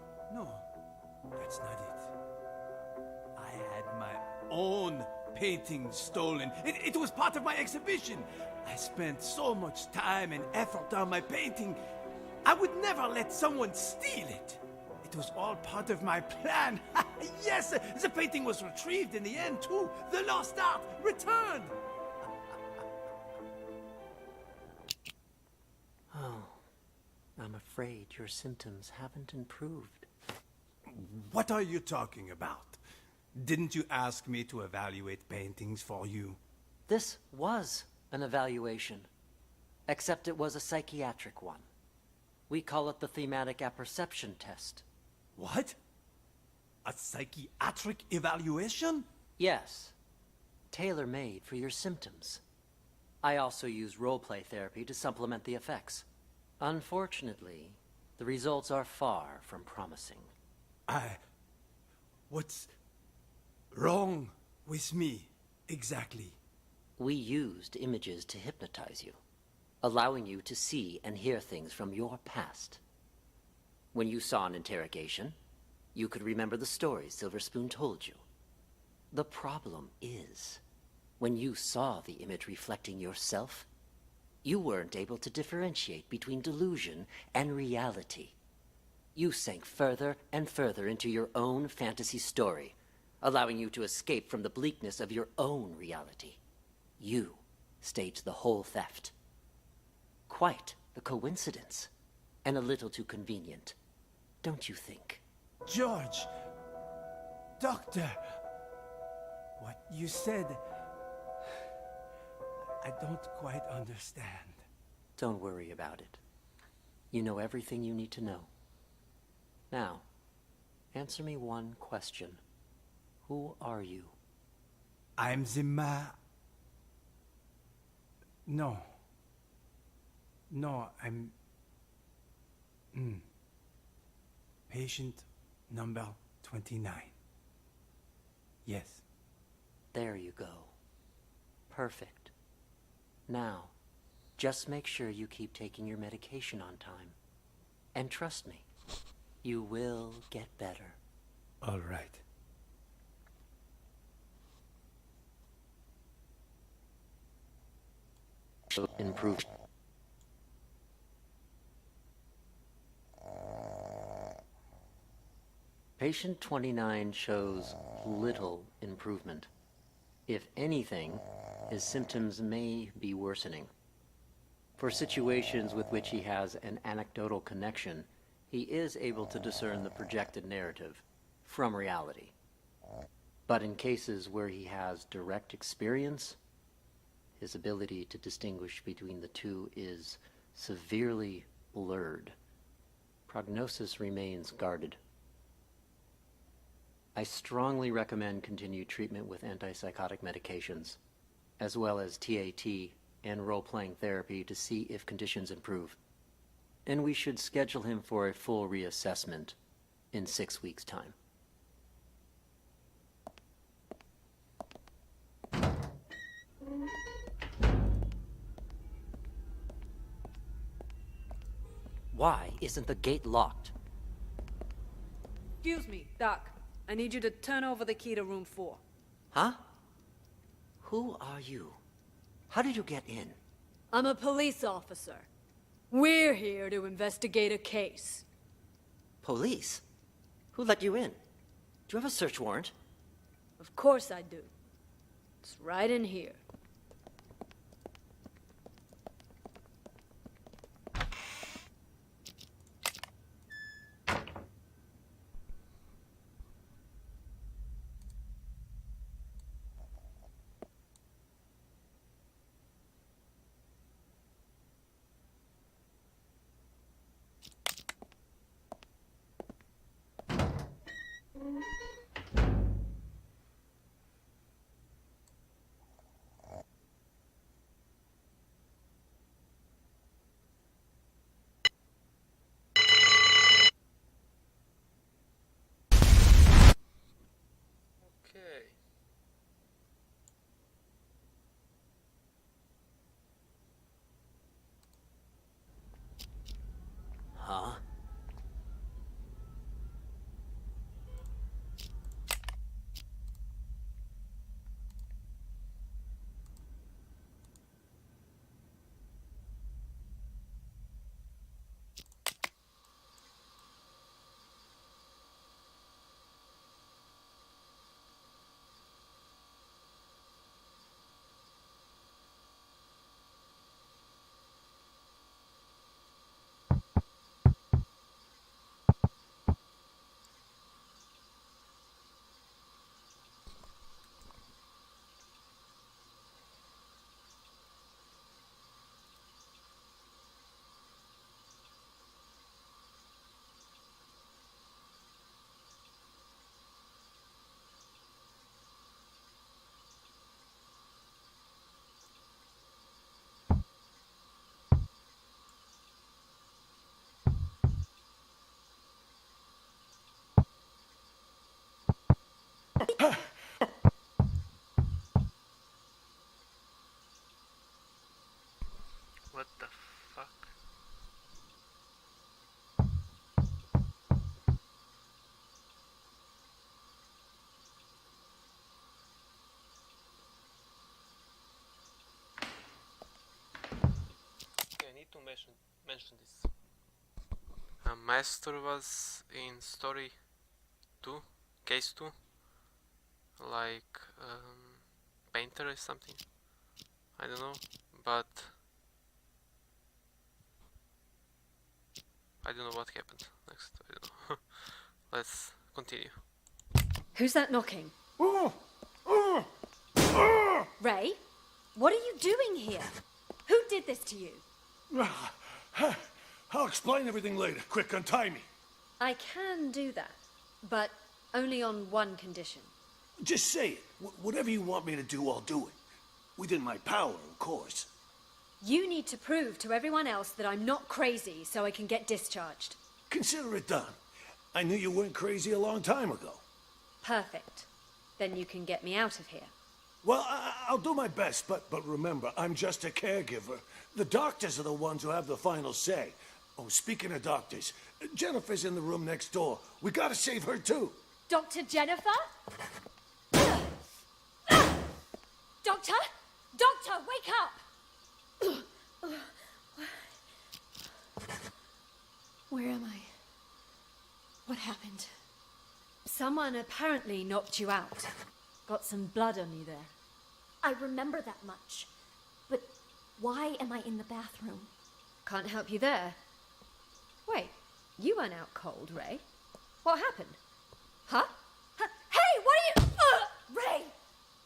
that's not it. I had my own painting stolen. It was part of my exhibition. I spent so much time and effort on my painting. I would never let someone steal it. It was all part of my plan. Yes, the painting was retrieved in the end too. The lost art returned. Oh, I'm afraid your symptoms haven't improved. What are you talking about? Didn't you ask me to evaluate paintings for you? This was an evaluation, except it was a psychiatric one. We call it the thematic apperception test. What? A psychiatric evaluation? Yes, tailor-made for your symptoms. I also use role-play therapy to supplement the effects. Unfortunately, the results are far from promising. What's wrong with me, exactly? We used images to hypnotize you, allowing you to see and hear things from your past. When you saw an interrogation, you could remember the stories Silver Spoon told you. The problem is, when you saw the image reflecting yourself, you weren't able to differentiate between delusion and reality. You sank further and further into your own fantasy story, allowing you to escape from the bleakness of your own reality. You staged the whole theft. Quite the coincidence, and a little too convenient, don't you think? George! Doctor! What you said... I don't quite understand. Don't worry about it. You know everything you need to know. Now, answer me one question. Who are you? I'm the No. No, I'm... Patient number 29. Yes. There you go. Perfect. Now, just make sure you keep taking your medication on time. And trust me, you will get better. All right. Improve. Patient 29 shows little improvement. If anything, his symptoms may be worsening. For situations with which he has an anecdotal connection, he is able to discern the projected narrative from reality. But in cases where he has direct experience, his ability to distinguish between the two is severely blurred. Prognosis remains guarded. I strongly recommend continued treatment with antipsychotic medications, as well as TAT and role-playing therapy to see if conditions improve. And we should schedule him for a full reassessment in 6 weeks' time. Why isn't the gate locked? Excuse me, Doc. I need you to turn over the key to room 4. Huh? Who are you? How did you get in? I'm a police officer. We're here to investigate a case. Police? Who let you in? Do you have a search warrant? Of course I do. It's right in here. Okay. Huh? What the fuck? Okay, I need to mention this. Master was in story 2, case 2, like painter or something. I don't know, but I don't know what happened next. I don't know. Let's continue. Who's that knocking? Ray? What are you doing here? Who did this to you? I'll explain everything later. Quick, untie me. I can do that, but only on one condition. Just say it. Whatever you want me to do, I'll do it. Within my power, of course. You need to prove to everyone else that I'm not crazy so I can get discharged. Consider it done. I knew you weren't crazy a long time ago. Perfect. Then you can get me out of here. Well, I'll do my best, but remember, I'm just a caregiver. The doctors are the ones who have the final say. Oh, speaking of doctors, Jennifer's in the room next door. We gotta save her, too. Dr. Jennifer? Doctor? Doctor, wake up! Where am I? What happened? Someone apparently knocked you out. Got some blood on you there. I remember that much. But why am I in the bathroom? Can't help you there. Wait, you weren't out cold, Ray. What happened? Huh? Hey, what are you... Ray!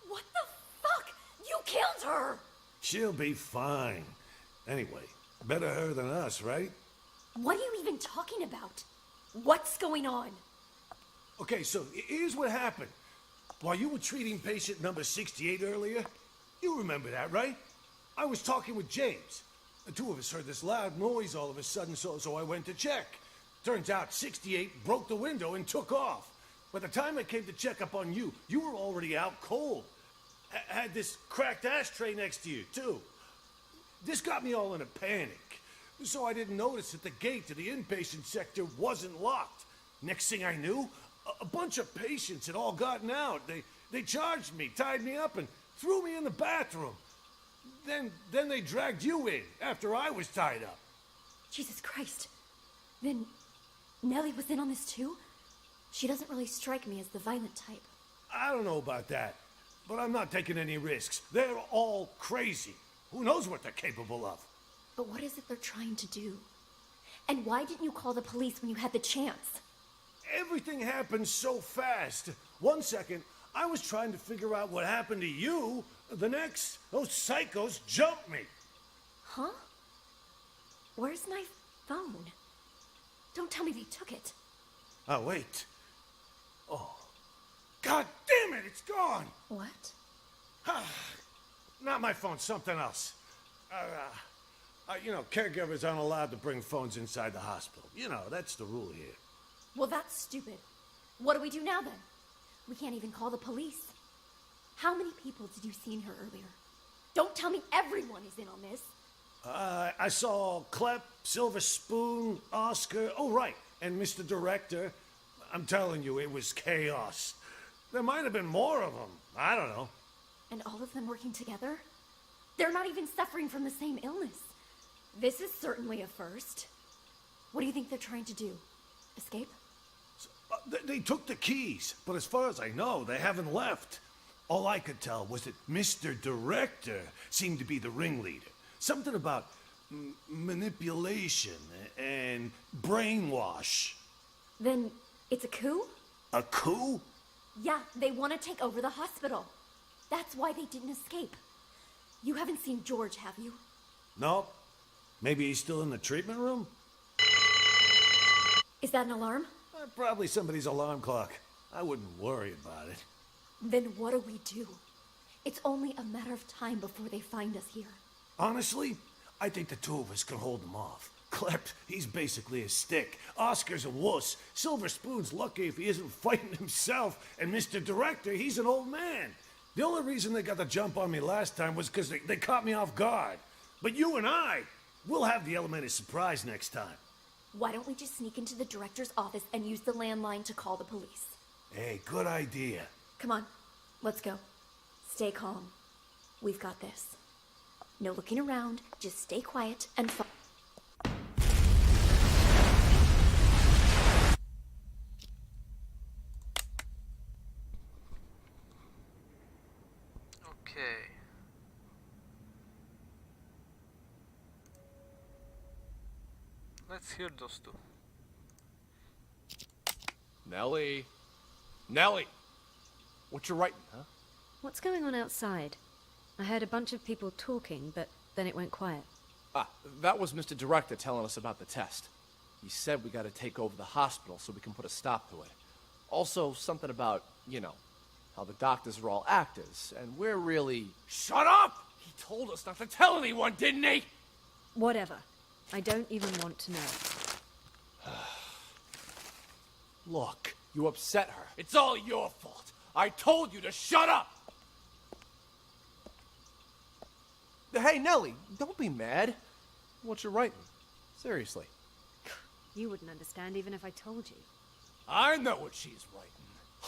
What the fuck? You killed her! She'll be fine. Anyway, better her than us, right? What are you even talking about? What's going on? Okay, so here's what happened. While you were treating patient number 68 earlier, you remember that, right? I was talking with James. The two of us heard this loud noise all of a sudden, so I went to check. Turns out 68 broke the window and took off. By the time I came to check up on you, you were already out cold. Had this cracked ashtray next to you, too. This got me all in a panic. So I didn't notice that the gate to the inpatient sector wasn't locked. Next thing I knew, A bunch of patients had all gotten out. They charged me, tied me up, and threw me in the bathroom. Then they dragged you in after I was tied up. Jesus Christ. Then Nellie was in on this too? She doesn't really strike me as the violent type. I don't know about that, but I'm not taking any risks. They're all crazy. Who knows what they're capable of? But what is it they're trying to do? And why didn't you call the police when you had the chance? Everything happened so fast. 1 second, I was trying to figure out what happened to you. The next, those psychos jumped me. Huh? Where's my phone? Don't tell me they took it. Oh, wait. Oh. God damn it, it's gone! What? Not my phone, something else. You know, caregivers aren't allowed to bring phones inside the hospital. You know, that's the rule here. Well, that's stupid. What do we do now then? We can't even call the police. How many people did you see in here earlier? Don't tell me everyone is in on this. I saw Clep, Silver Spoon, Oscar, oh right, and Mr. Director. I'm telling you, it was chaos. There might have been more of them. I don't know. And all of them working together? They're not even suffering from the same illness. This is certainly a first. What do you think they're trying to do? Escape? They took the keys, but as far as I know, they haven't left. All I could tell was that Mr. Director seemed to be the ringleader. Something about manipulation and brainwash. Then it's a coup? A coup? Yeah, they want to take over the hospital. That's why they didn't escape. You haven't seen George, have you? No. Maybe he's still in the treatment room? Is that an alarm? Probably somebody's alarm clock. I wouldn't worry about it. Then what do we do? It's only a matter of time before they find us here. Honestly, I think the two of us can hold them off. Clep, he's basically a stick. Oscar's a wuss. Silver Spoon's lucky if he isn't fighting himself. And Mr. Director, he's an old man. The only reason they got the jump on me last time was because they caught me off guard. But you and we'll have the element of surprise next time. Why don't we just sneak into the director's office and use the landline to call the police? Hey, good idea. Come on, let's go. Stay calm. We've got this. No looking around, just stay quiet and Okay. Let's hear those two. Nellie. Nellie! What you writing, huh? What's going on outside? I heard a bunch of people talking, but then it went quiet. That was Mr. Director telling us about the test. He said we gotta take over the hospital so we can put a stop to it. Also, something about, you know, how the doctors are all actors, and we're really... Shut up! He told us not to tell anyone, didn't he? Whatever. I don't even want to know. Look, you upset her. It's all your fault. I told you to shut up! Hey, Nellie, don't be mad. What you writing? Seriously. You wouldn't understand even if I told you. I know what she's writing.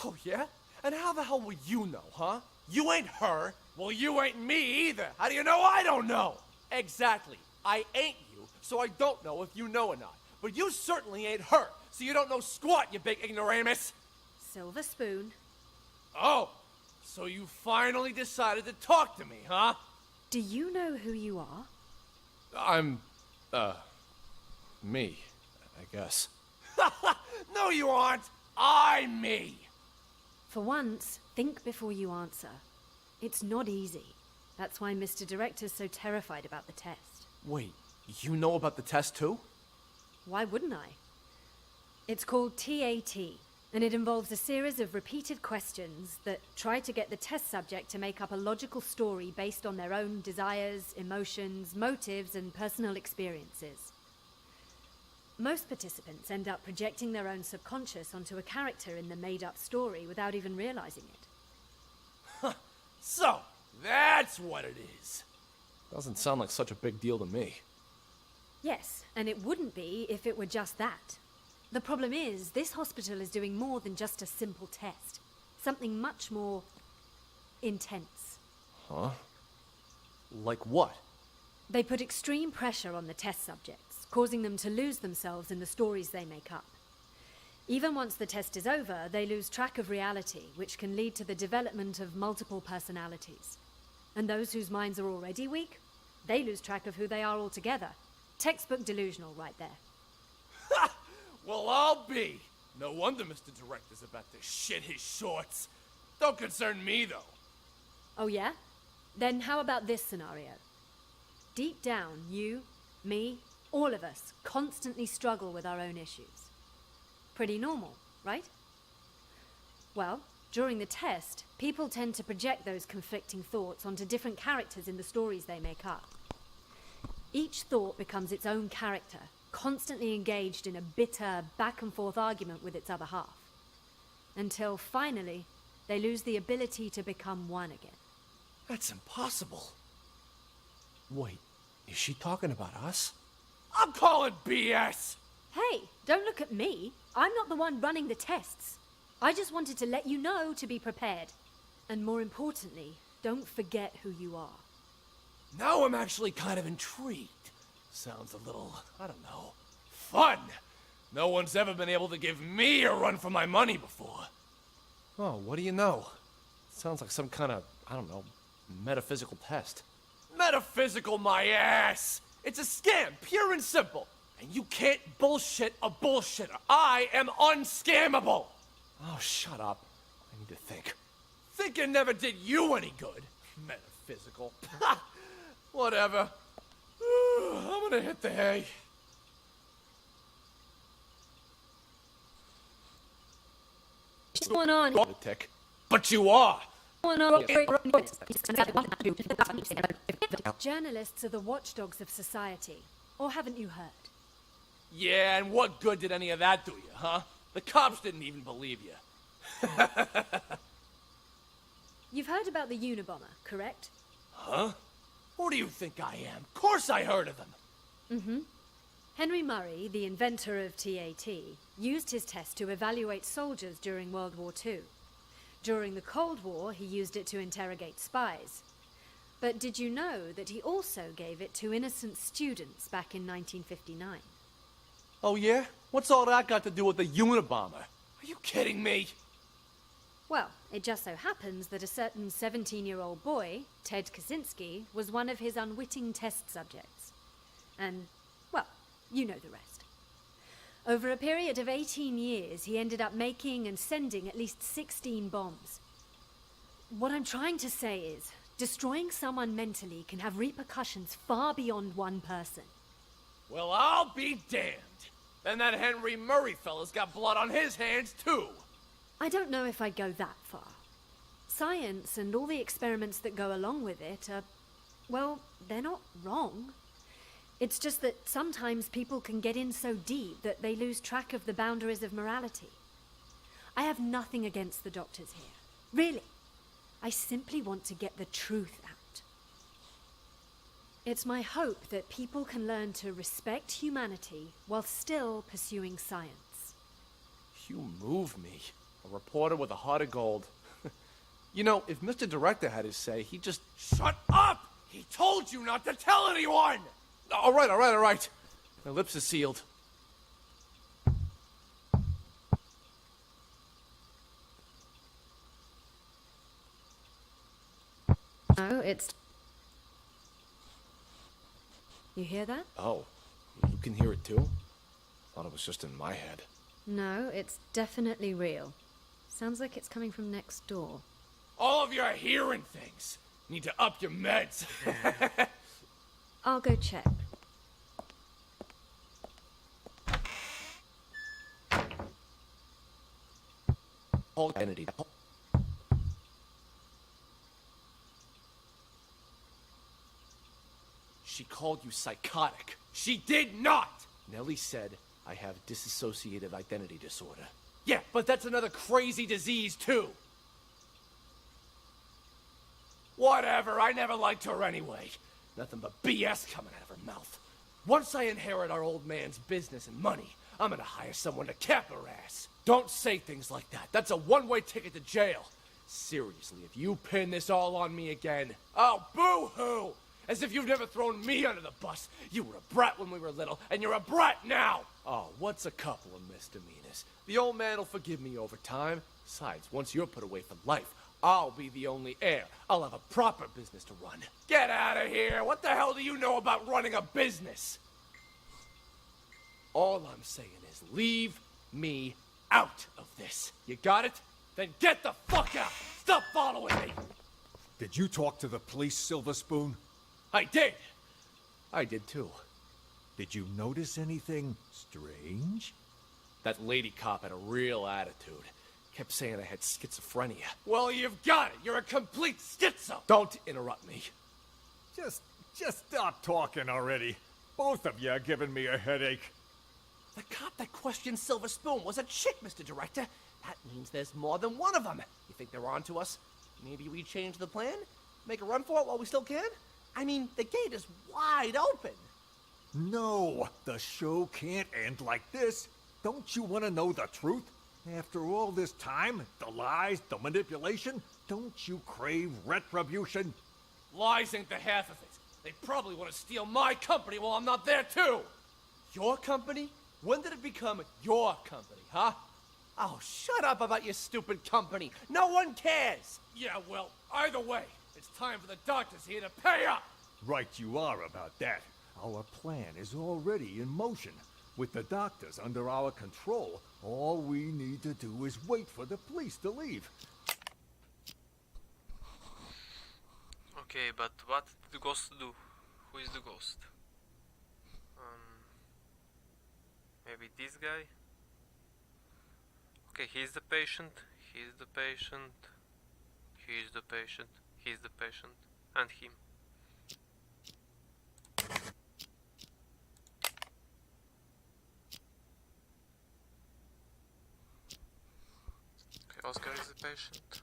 Oh, yeah? And how the hell would you know, huh? You ain't her. Well, you ain't me either. How do you know I don't know? Exactly. I ain't you, so I don't know if you know or not. But you certainly ain't her, so you don't know squat, you big ignoramus. Silver Spoon. Oh, so you finally decided to talk to me, huh? Do you know who you are? I'm, me, I guess. No, you aren't. I'm me. For once, think before you answer. It's not easy. That's why Mr. Director's so terrified about the test. Wait, you know about the test too? Why wouldn't I? It's called TAT, and it involves a series of repeated questions that try to get the test subject to make up a logical story based on their own desires, emotions, motives, and personal experiences. Most participants end up projecting their own subconscious onto a character in the made-up story without even realizing it. So, that's what it is. Doesn't sound like such a big deal to me. Yes, and it wouldn't be if it were just that. The problem is, this hospital is doing more than just a simple test. Something much more intense. Huh? Like what? They put extreme pressure on the test subjects, causing them to lose themselves in the stories they make up. Even once the test is over, they lose track of reality, which can lead to the development of multiple personalities. And those whose minds are already weak, they lose track of who they are altogether. Textbook delusional right there. Ha! Well, I'll be. No wonder Mr. Director's about to shit his shorts. Don't concern me, though. Oh yeah? Then how about this scenario? Deep down, you, me, all of us constantly struggle with our own issues. Pretty normal, right? Well, during the test, people tend to project those conflicting thoughts onto different characters in the stories they make up. Each thought becomes its own character, constantly engaged in a bitter, back-and-forth argument with its other half. Until, finally, they lose the ability to become one again. That's impossible. Wait, is she talking about us? I'm calling BS! Hey, don't look at me. I'm not the one running the tests. I just wanted to let you know to be prepared. And more importantly, don't forget who you are. Now I'm actually kind of intrigued. Sounds a little, I don't know, fun. No one's ever been able to give me a run for my money before. Oh, what do you know? Sounds like some kind of, I don't know, metaphysical test. Metaphysical my ass! It's a scam, pure and simple. And you can't bullshit a bullshitter. I am unscammable! Oh, shut up. I need to think. Thinking never did you any good. Metaphysical. Whatever. I'm gonna hit the hay. What's going on? Tick. But you are. Journalists are the watchdogs of society. Or haven't you heard? Yeah, and what good did any of that do you, huh? The cops didn't even believe you. You've heard about the Unabomber, correct? Huh? Who do you think I am? Of course I heard of them. Mm-hmm. Henry Murray, the inventor of TAT, used his test to evaluate soldiers during World War II. During the Cold War, he used it to interrogate spies. But did you know that he also gave it to innocent students back in 1959? Oh yeah? What's all that got to do with the Unabomber? Are you kidding me? Well, it just so happens that a certain 17-year-old boy, Ted Kaczynski, was one of his unwitting test subjects. And, well, you know the rest. Over a period of 18 years, he ended up making and sending at least 16 bombs. What I'm trying to say is, destroying someone mentally can have repercussions far beyond one person. Well, I'll be damned. Then that Henry Murray fella's got blood on his hands, too. I don't know if I'd go that far. Science and all the experiments that go along with it are, well, they're not wrong. It's just that sometimes people can get in so deep that they lose track of the boundaries of morality. I have nothing against the doctors here. Really. I simply want to get the truth out. It's my hope that people can learn to respect humanity while still pursuing science. You move me. A reporter with a heart of gold. You know, if Mr. Director had his say, he'd just... Shut up! He told you not to tell anyone! All right. My lips are sealed. No, it's... You hear that? Oh, you can hear it too? Thought it was just in my head. No, it's definitely real. Sounds like it's coming from next door. All of your hearing things. Need to up your meds. I'll go check. Whole identity. She called you psychotic. She did not! Nellie said I have dissociative identity disorder. Yeah, but that's another crazy disease, too. Whatever, I never liked her anyway. Nothing but BS coming out of her mouth. Once I inherit our old man's business and money, I'm gonna hire someone to cap her ass. Don't say things like that. That's a one-way ticket to jail. Seriously, if you pin this all on me again, oh, boo-hoo! As if you've never thrown me under the bus. You were a brat when we were little, and you're a brat now! Oh, what's a couple of misdemeanors? The old man will forgive me over time. Besides, once you're put away for life, I'll be the only heir. I'll have a proper business to run. Get out of here! What the hell do you know about running a business? All I'm saying is leave me out of this. You got it? Then get the fuck out! Stop following me! Did you talk to the police, Silver Spoon? I did! I did too. Did you notice anything strange? That lady cop had a real attitude. Kept saying I had schizophrenia. Well, you've got it! You're a complete schizo! Don't interrupt me. Just stop talking already. Both of you are giving me a headache. The cop that questioned Silver Spoon was a chick, Mr. Director. That means there's more than one of them. You think they're on to us? Maybe we change the plan? Make a run for it while we still can? I mean, the gate is wide open. No, the show can't end like this. Don't you want to know the truth? After all this time, the lies, the manipulation, don't you crave retribution? Lies ain't the half of it. They probably want to steal my company while I'm not there, too. Your company? When did it become your company, huh? Oh, shut up about your stupid company. No one cares. Yeah, well, either way, it's time for the doctors here to pay up. Right you are about that. Our plan is already in motion. With the doctors under our control, all we need to do is wait for the police to leave. Okay, but what did the ghost do? Who is the ghost? Maybe this guy? Okay, he's the patient, he's the patient, he's the patient, he's the patient, and him. Okay, Oscar is the patient.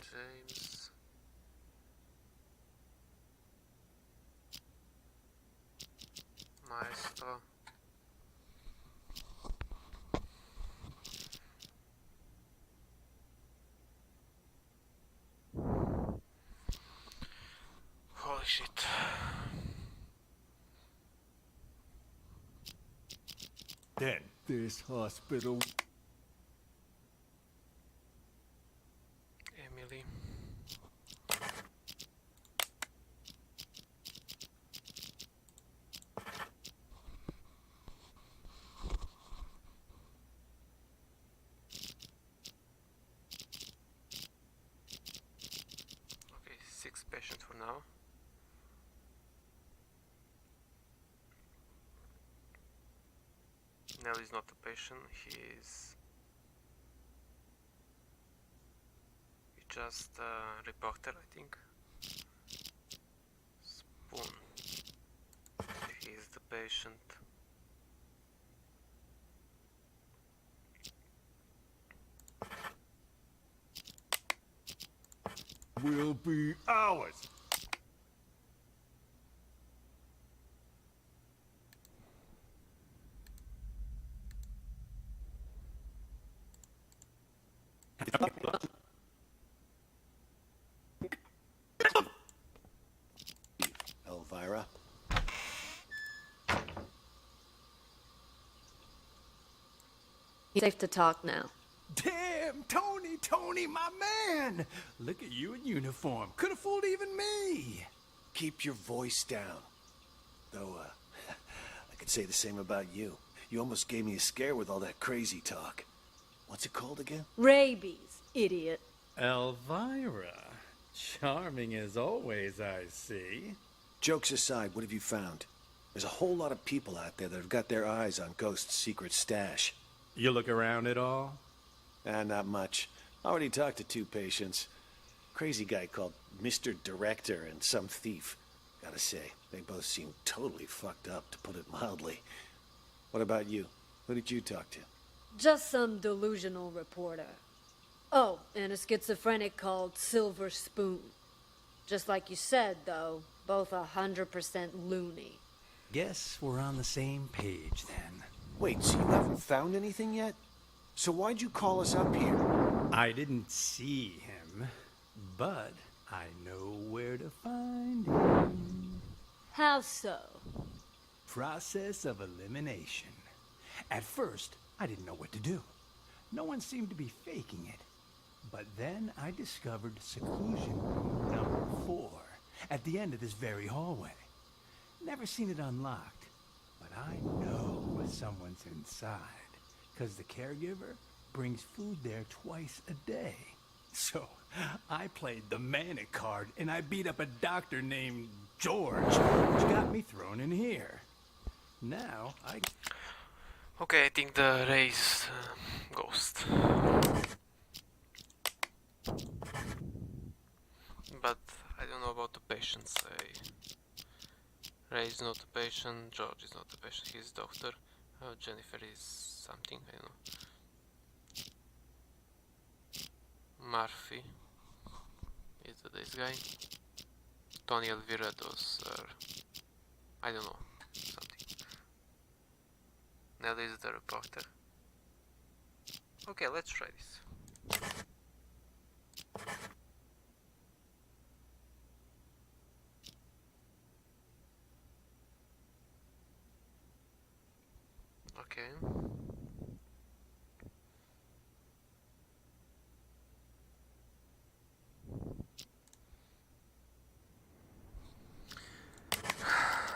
James. Maestro. Holy shit. Then, this hospital... Emily. Okay, 6 patients for now. Nell is not a patient, he is just a reporter, I think. Spoon. He is the patient. Will be ours. Elvira? Safe to talk now. Damn, Tony, my man! Look at you in uniform. Could have fooled even me. Keep your voice down. Though, I could say the same about you. You almost gave me a scare with all that crazy talk. What's it called again? Rabies, idiot. Elvira. Charming as always, I see. Jokes aside, what have you found? There's a whole lot of people out there that have got their eyes on Ghost's secret stash. You look around at all? Not much. Already talked to 2 patients. Crazy guy called Mr. Director and some thief. Gotta say, they both seem totally fucked up, to put it mildly. What about you? Who did you talk to? Just some delusional reporter. Oh, and a schizophrenic called Silver Spoon. Just like you said, though, both 100% loony. Guess we're on the same page then. Wait, so you haven't found anything yet? So why'd you call us up here? I didn't see him, but I know where to find him. How so? Process of elimination. At first, I didn't know what to do. No one seemed to be faking it. But then I discovered seclusion room number 4 at the end of this very hallway. Never seen it unlocked, but I know someone's inside, because the caregiver brings food there twice a day. So I played the manic card and I beat up a doctor named George, which got me thrown in here. Now I... Okay, I think the Ray's ghost. But I don't know about the patients. Ray is not a patient, George is not a patient, he's a doctor. Jennifer is something, I don't know. Murphy is this guy. Tony Elvira does, I don't know, something. Nelly is the reporter. Okay, let's try this. Okay.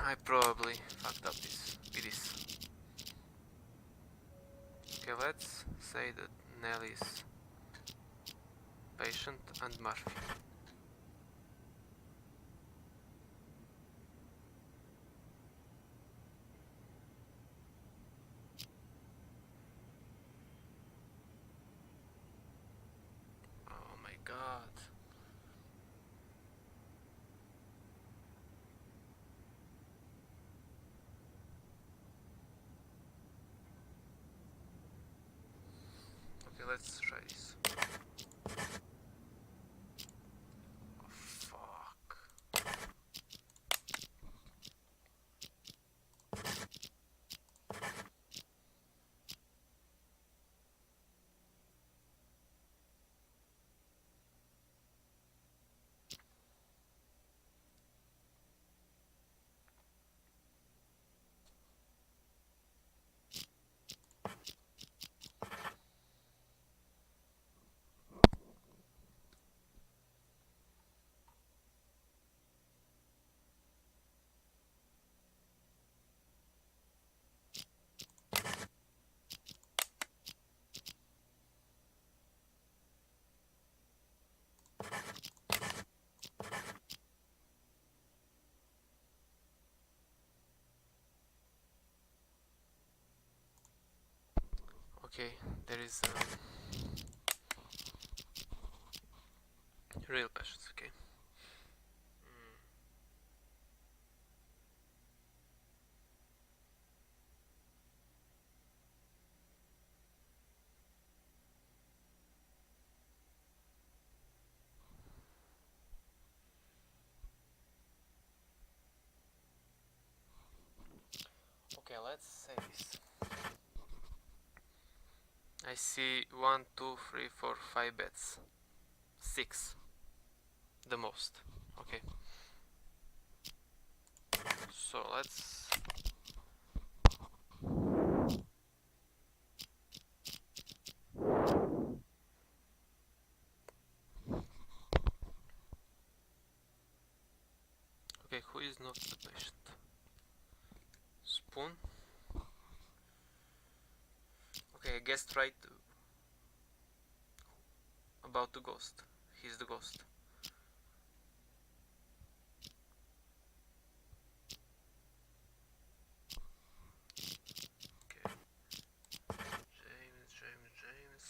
I probably fucked up with this. Okay, let's say that Nelly's patient and Murphy. Oh my god. Okay, let's try this. Oh, fuck. Okay, there is real patients, okay. Okay, let's say this. I see 1, 2, 3, 4, 5 beds. 6. The most. Okay. So let's... Okay, who is not the patient? Spoon? Okay, I guessed right about the ghost. He's the ghost. Okay. James.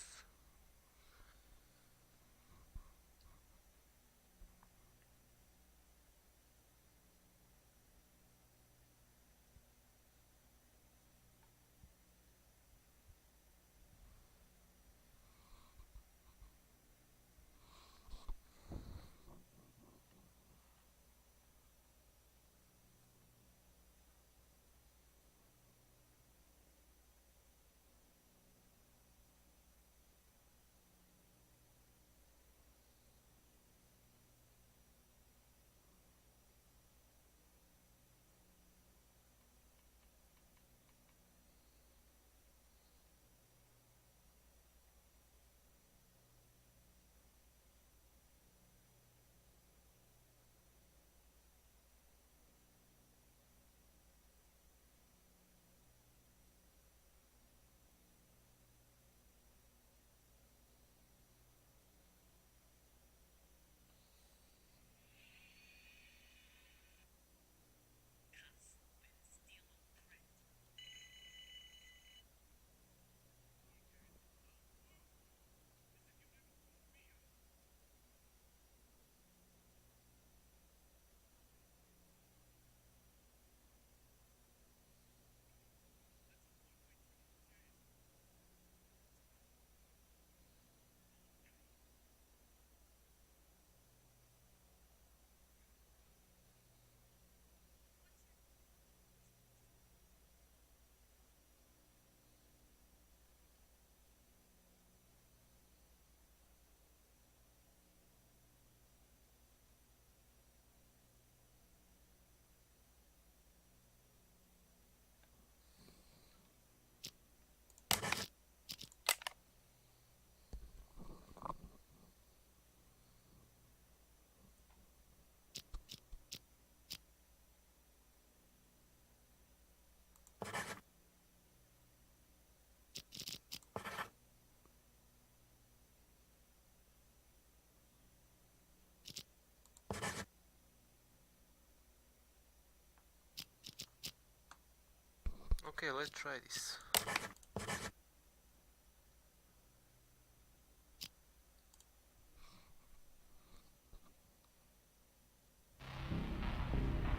Okay, let's try this.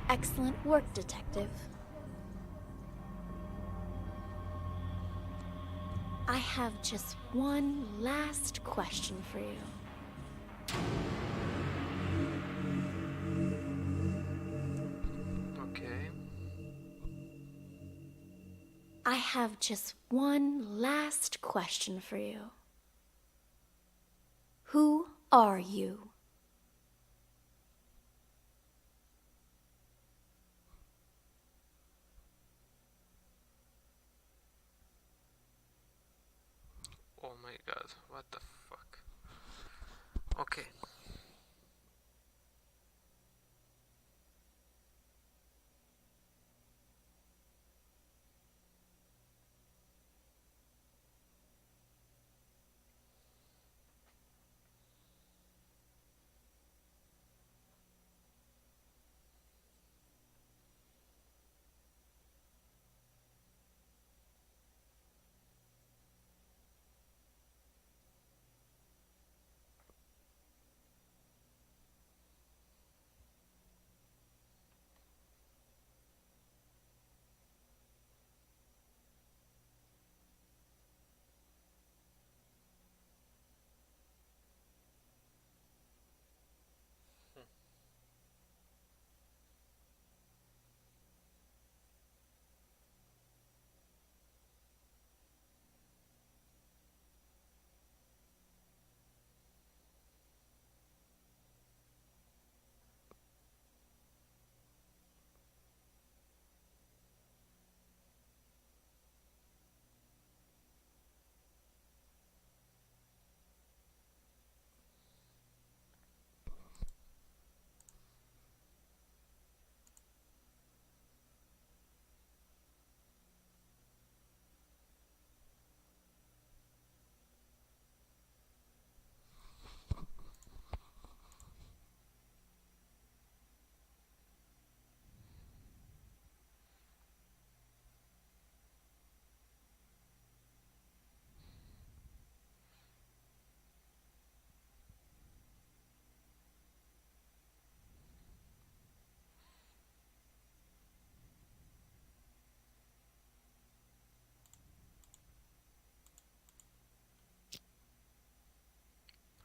Excellent work, Detective. I have just one last question for you. Okay. I have just one last question for you. Who are you? Oh my god, what the fuck? Okay.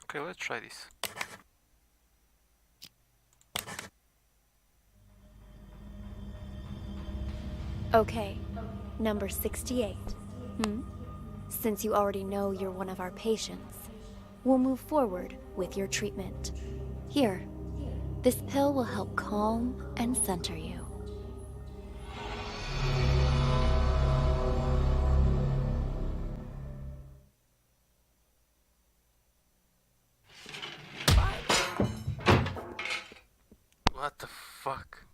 Okay, let's try this. Okay, number 68. Since you already know you're one of our patients, we'll move forward with your treatment. Here, this pill will help calm and center you. What the fuck?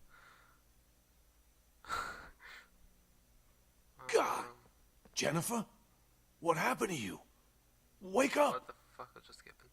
God! Jennifer? What happened to you? Wake up! What the fuck just happened?